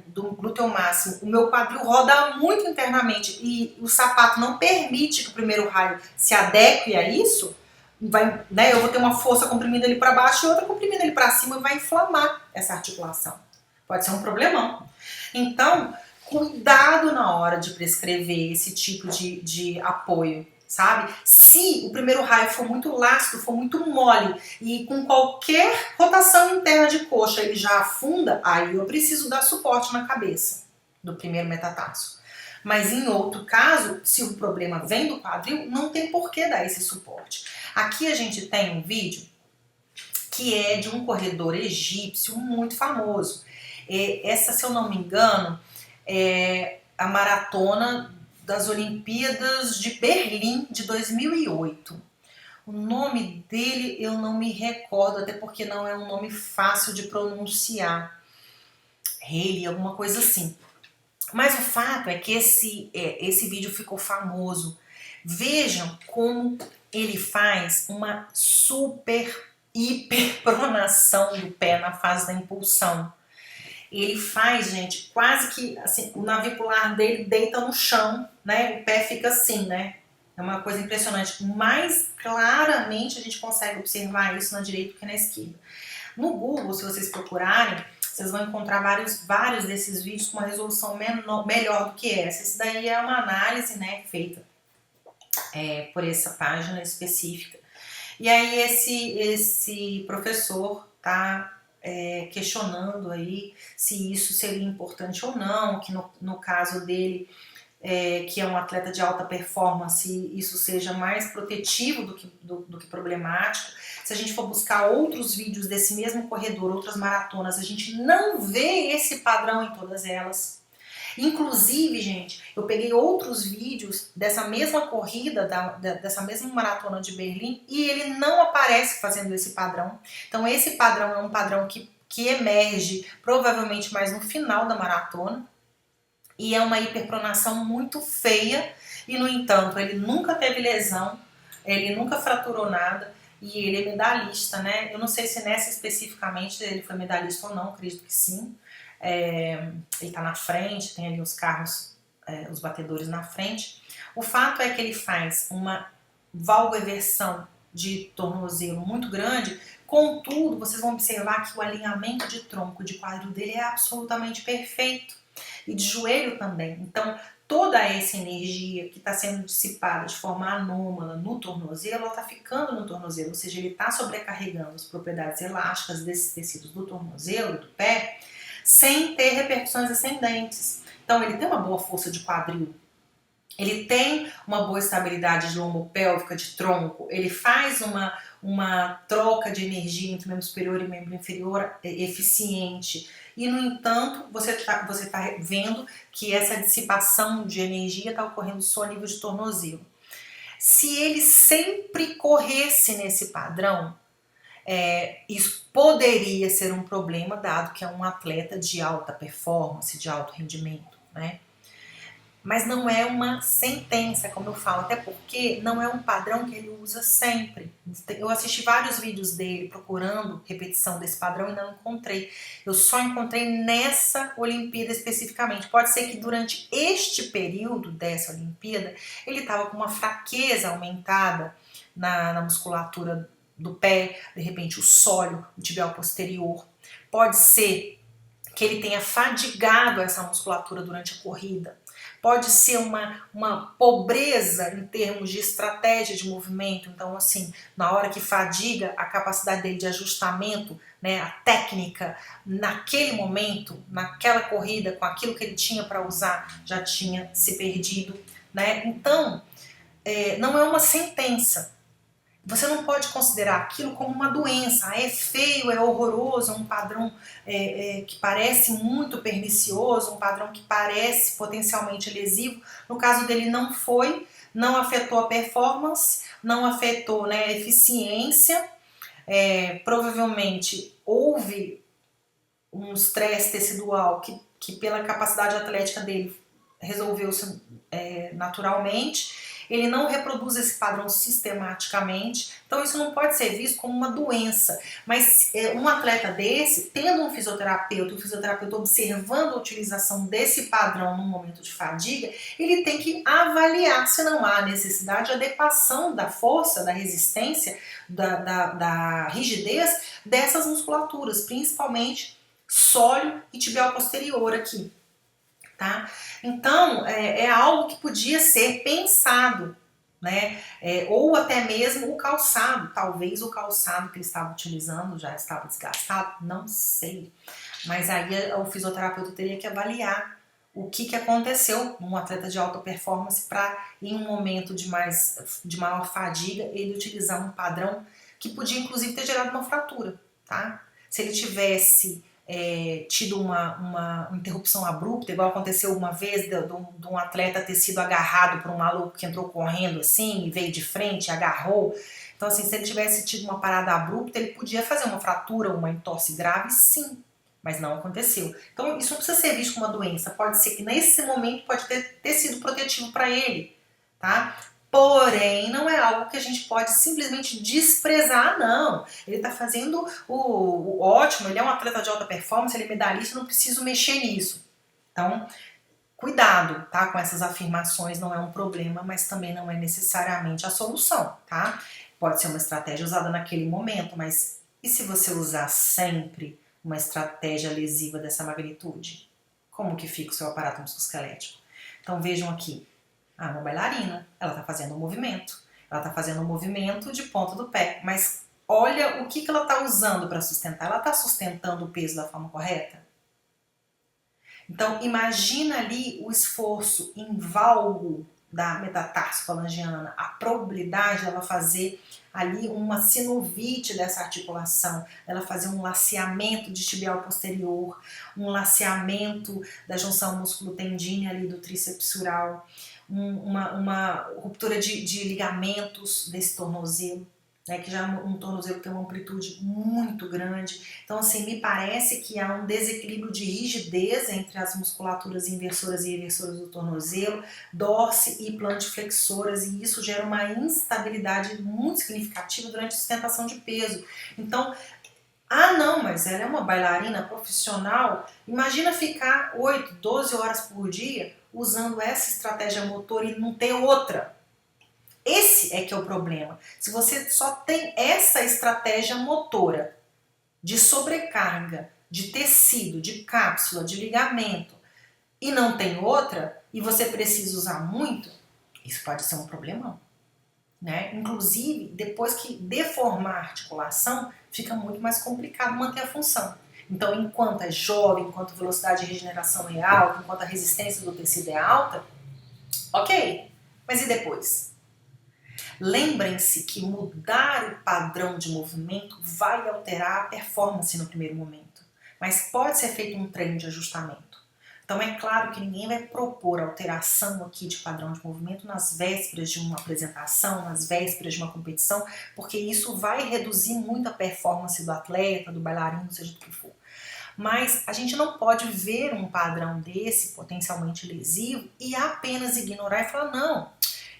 do glúteo máximo, o meu quadril roda muito internamente e o sapato não permite que o primeiro raio se adeque a isso, eu vou ter uma força comprimida ali para baixo e outra comprimida ali para cima e vai inflamar essa articulação. Pode ser um problemão. Então, cuidado na hora de prescrever esse tipo de apoio, sabe? Se o primeiro raio for muito lácido, for muito mole e com qualquer rotação interna de coxa ele já afunda, aí eu preciso dar suporte na cabeça do primeiro metatarso. Mas em outro caso, se o problema vem do quadril, não tem por que dar esse suporte. Aqui a gente tem um vídeo que é de um corredor egípcio muito famoso. Essa, se eu não me engano, é a maratona das Olimpíadas de Berlim de 2008. O nome dele eu não me recordo, até porque não é um nome fácil de pronunciar. Haley, alguma coisa assim. Mas o fato é que esse vídeo ficou famoso. Vejam como ele faz uma super hiperpronação do pé na fase da impulsão. Ele faz, gente, quase que assim, o navicular dele deita no chão, né? O pé fica assim, né? É uma coisa impressionante. Mais claramente a gente consegue observar isso na direita do que na esquerda. No Google, se vocês procurarem, vocês vão encontrar vários desses vídeos com uma resolução melhor do que essa. Esse daí é uma análise, né, feita por essa página específica. E aí esse professor tá questionando aí se isso seria importante ou não, que no caso dele, que é um atleta de alta performance, isso seja mais protetivo do que problemático. Se a gente for buscar outros vídeos desse mesmo corredor, outras maratonas, a gente não vê esse padrão em todas elas. Inclusive, gente, eu peguei outros vídeos dessa mesma corrida, dessa mesma maratona de Berlim, e ele não aparece fazendo esse padrão. Então, esse padrão é um padrão que emerge provavelmente mais no final da maratona, e é uma hiperpronação muito feia, e no entanto, ele nunca teve lesão, ele nunca fraturou nada, e ele é medalhista, né? Eu não sei se nessa especificamente ele foi medalhista ou não, acredito que sim. Ele tá na frente, tem ali os carros, os batedores na frente. O fato é que ele faz uma valgoeversão de tornozelo muito grande, contudo, vocês vão observar que o alinhamento de tronco de quadril dele é absolutamente perfeito. E de joelho também. Então, toda essa energia que está sendo dissipada de forma anômala no tornozelo, ela está ficando no tornozelo, ou seja, ele está sobrecarregando as propriedades elásticas desses tecidos do tornozelo, do pé, sem ter repercussões ascendentes. Então, ele tem uma boa força de quadril, ele tem uma boa estabilidade de lombopélvica, de tronco, ele faz uma troca de energia entre membro superior e membro inferior eficiente. E, no entanto, você tá vendo que essa dissipação de energia está ocorrendo só a nível de tornozelo. Se ele sempre corresse nesse padrão, isso poderia ser um problema, dado que é um atleta de alta performance, de alto rendimento, né? Mas não é uma sentença, como eu falo, até porque não é um padrão que ele usa sempre. Eu assisti vários vídeos dele procurando repetição desse padrão e não encontrei. Eu só encontrei nessa Olimpíada especificamente. Pode ser que durante este período dessa Olimpíada ele estava com uma fraqueza aumentada na musculatura do pé, de repente o sólio, o tibial posterior. Pode ser que ele tenha fadigado essa musculatura durante a corrida. Pode ser uma pobreza em termos de estratégia de movimento. Então, assim, na hora que fadiga, a capacidade dele de ajustamento, né, a técnica, naquele momento, naquela corrida, com aquilo que ele tinha para usar, já tinha se perdido, né? Então, não é uma sentença. Você não pode considerar aquilo como uma doença. É feio, é horroroso, é um padrão que parece muito pernicioso, um padrão que parece potencialmente lesivo. No caso dele não foi, não afetou a performance, não afetou, né, a eficiência. Provavelmente houve um estresse tecidual que pela capacidade atlética dele resolveu-se naturalmente. Ele não reproduz esse padrão sistematicamente, então isso não pode ser visto como uma doença. Mas um atleta desse, tendo um fisioterapeuta observando a utilização desse padrão no momento de fadiga, ele tem que avaliar se não há necessidade de adequação da força, da resistência, da rigidez dessas musculaturas, principalmente sólio e tibial posterior aqui. Tá? Então, é algo que podia ser pensado, né? Ou até mesmo o calçado, talvez o calçado que ele estava utilizando já estava desgastado, não sei. Mas aí o fisioterapeuta teria que avaliar o que aconteceu num atleta de alta performance para, em um momento de maior fadiga, ele utilizar um padrão que podia inclusive ter gerado uma fratura, tá? Se ele tivesse tido uma interrupção abrupta, igual aconteceu uma vez de um atleta ter sido agarrado por um maluco que entrou correndo assim e veio de frente, agarrou. Então, assim, se ele tivesse tido uma parada abrupta, ele podia fazer uma fratura, uma entorse grave, sim, mas não aconteceu. Então, isso não precisa ser visto como uma doença, pode ser que nesse momento pode ter sido protetivo para ele, tá? Porém, não é algo que a gente pode simplesmente desprezar, não. Ele está fazendo o ótimo, ele é um atleta de alta performance, ele é medalhista, não preciso mexer nisso. Então, cuidado, tá? Com essas afirmações, não é um problema, mas também não é necessariamente a solução, tá? Pode ser uma estratégia usada naquele momento, mas e se você usar sempre uma estratégia lesiva dessa magnitude? Como que fica o seu aparato musculoesquelético? Então vejam aqui. Uma bailarina, ela está fazendo um movimento. Ela está fazendo um movimento de ponta do pé. Mas olha o que ela está usando para sustentar. Ela está sustentando o peso da forma correta? Então, imagina ali o esforço em valgo da metatarsofalangiana, a probabilidade dela fazer ali uma sinovite dessa articulação, ela fazer um laceamento de tibial posterior, um laceamento da junção músculo-tendínea ali do tríceps sural, uma ruptura de ligamentos desse tornozelo, né, que já é um tornozelo que tem uma amplitude muito grande. Então, assim, me parece que há um desequilíbrio de rigidez entre as musculaturas inversoras e reversoras do tornozelo, dorse e plantiflexoras, e isso gera uma instabilidade muito significativa durante a sustentação de peso. Então, não, mas ela é uma bailarina profissional. Imagina ficar 8, 12 horas por dia usando essa estratégia motora e não ter outra. Esse é que é o problema. Se você só tem essa estratégia motora de sobrecarga, de tecido, de cápsula, de ligamento e não tem outra, e você precisa usar muito, isso pode ser um problemão, né? Inclusive, depois que deformar a articulação, fica muito mais complicado manter a função. Então, enquanto é jovem, enquanto a velocidade de regeneração é alta, enquanto a resistência do tecido é alta, ok. Mas e depois? Lembrem-se que mudar o padrão de movimento vai alterar a performance no primeiro momento, mas pode ser feito um treino de ajustamento. Então é claro que ninguém vai propor alteração aqui de padrão de movimento nas vésperas de uma apresentação, nas vésperas de uma competição, porque isso vai reduzir muito a performance do atleta, do bailarino, seja do que for. Mas a gente não pode ver um padrão desse, potencialmente lesivo, e apenas ignorar e falar, não,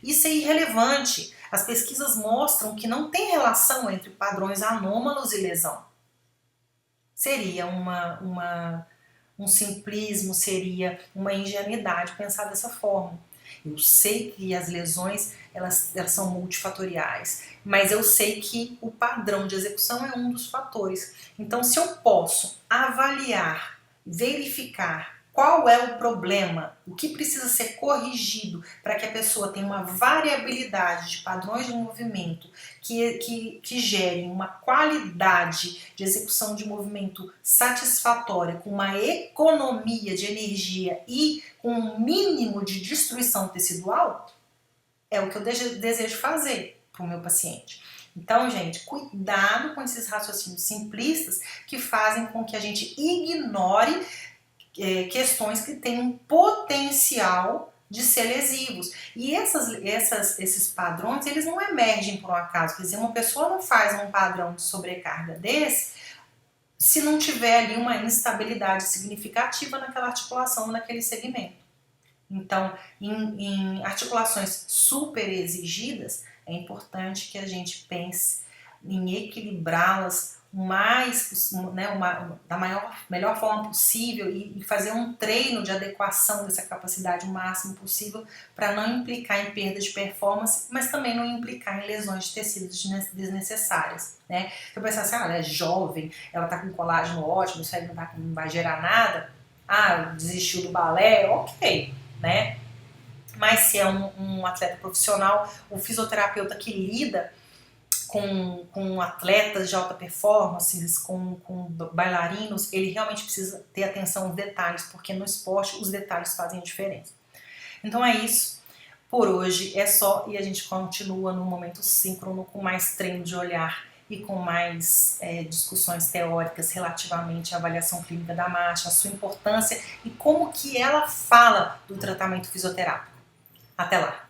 isso é irrelevante. As pesquisas mostram que não tem relação entre padrões anômalos e lesão. Seria um simplismo, seria uma ingenuidade pensar dessa forma. Eu sei que as lesões elas são multifatoriais, mas eu sei que o padrão de execução é um dos fatores. Então, se eu posso avaliar, verificar qual é o problema, o que precisa ser corrigido para que a pessoa tenha uma variabilidade de padrões de movimento que gerem uma qualidade de execução de movimento satisfatória, com uma economia de energia e com um mínimo de destruição tecidual, é o que eu desejo fazer para o meu paciente. Então, gente, cuidado com esses raciocínios simplistas que fazem com que a gente ignore questões que têm um potencial de ser lesivos. E esses padrões, eles não emergem por um acaso. Quer dizer, uma pessoa não faz um padrão de sobrecarga desse se não tiver ali uma instabilidade significativa naquela articulação, naquele segmento. Então, em articulações super exigidas, é importante que a gente pense em equilibrá-las da melhor forma possível e fazer um treino de adequação dessa capacidade o máximo possível para não implicar em perda de performance, mas também não implicar em lesões de tecidos desnecessárias. Né? Se eu pensar assim, ela é jovem, ela está com colágeno ótimo, isso aí não vai gerar nada, desistiu do balé, ok, né? Mas se é um atleta profissional, o fisioterapeuta que lida com atletas de alta performance, com bailarinos, ele realmente precisa ter atenção aos detalhes, porque no esporte os detalhes fazem a diferença. Então é isso. Por hoje é só, e a gente continua no momento síncrono com mais treino de olhar e com mais discussões teóricas relativamente à avaliação clínica da marcha, a sua importância e como que ela fala do tratamento fisioterápico. Até lá!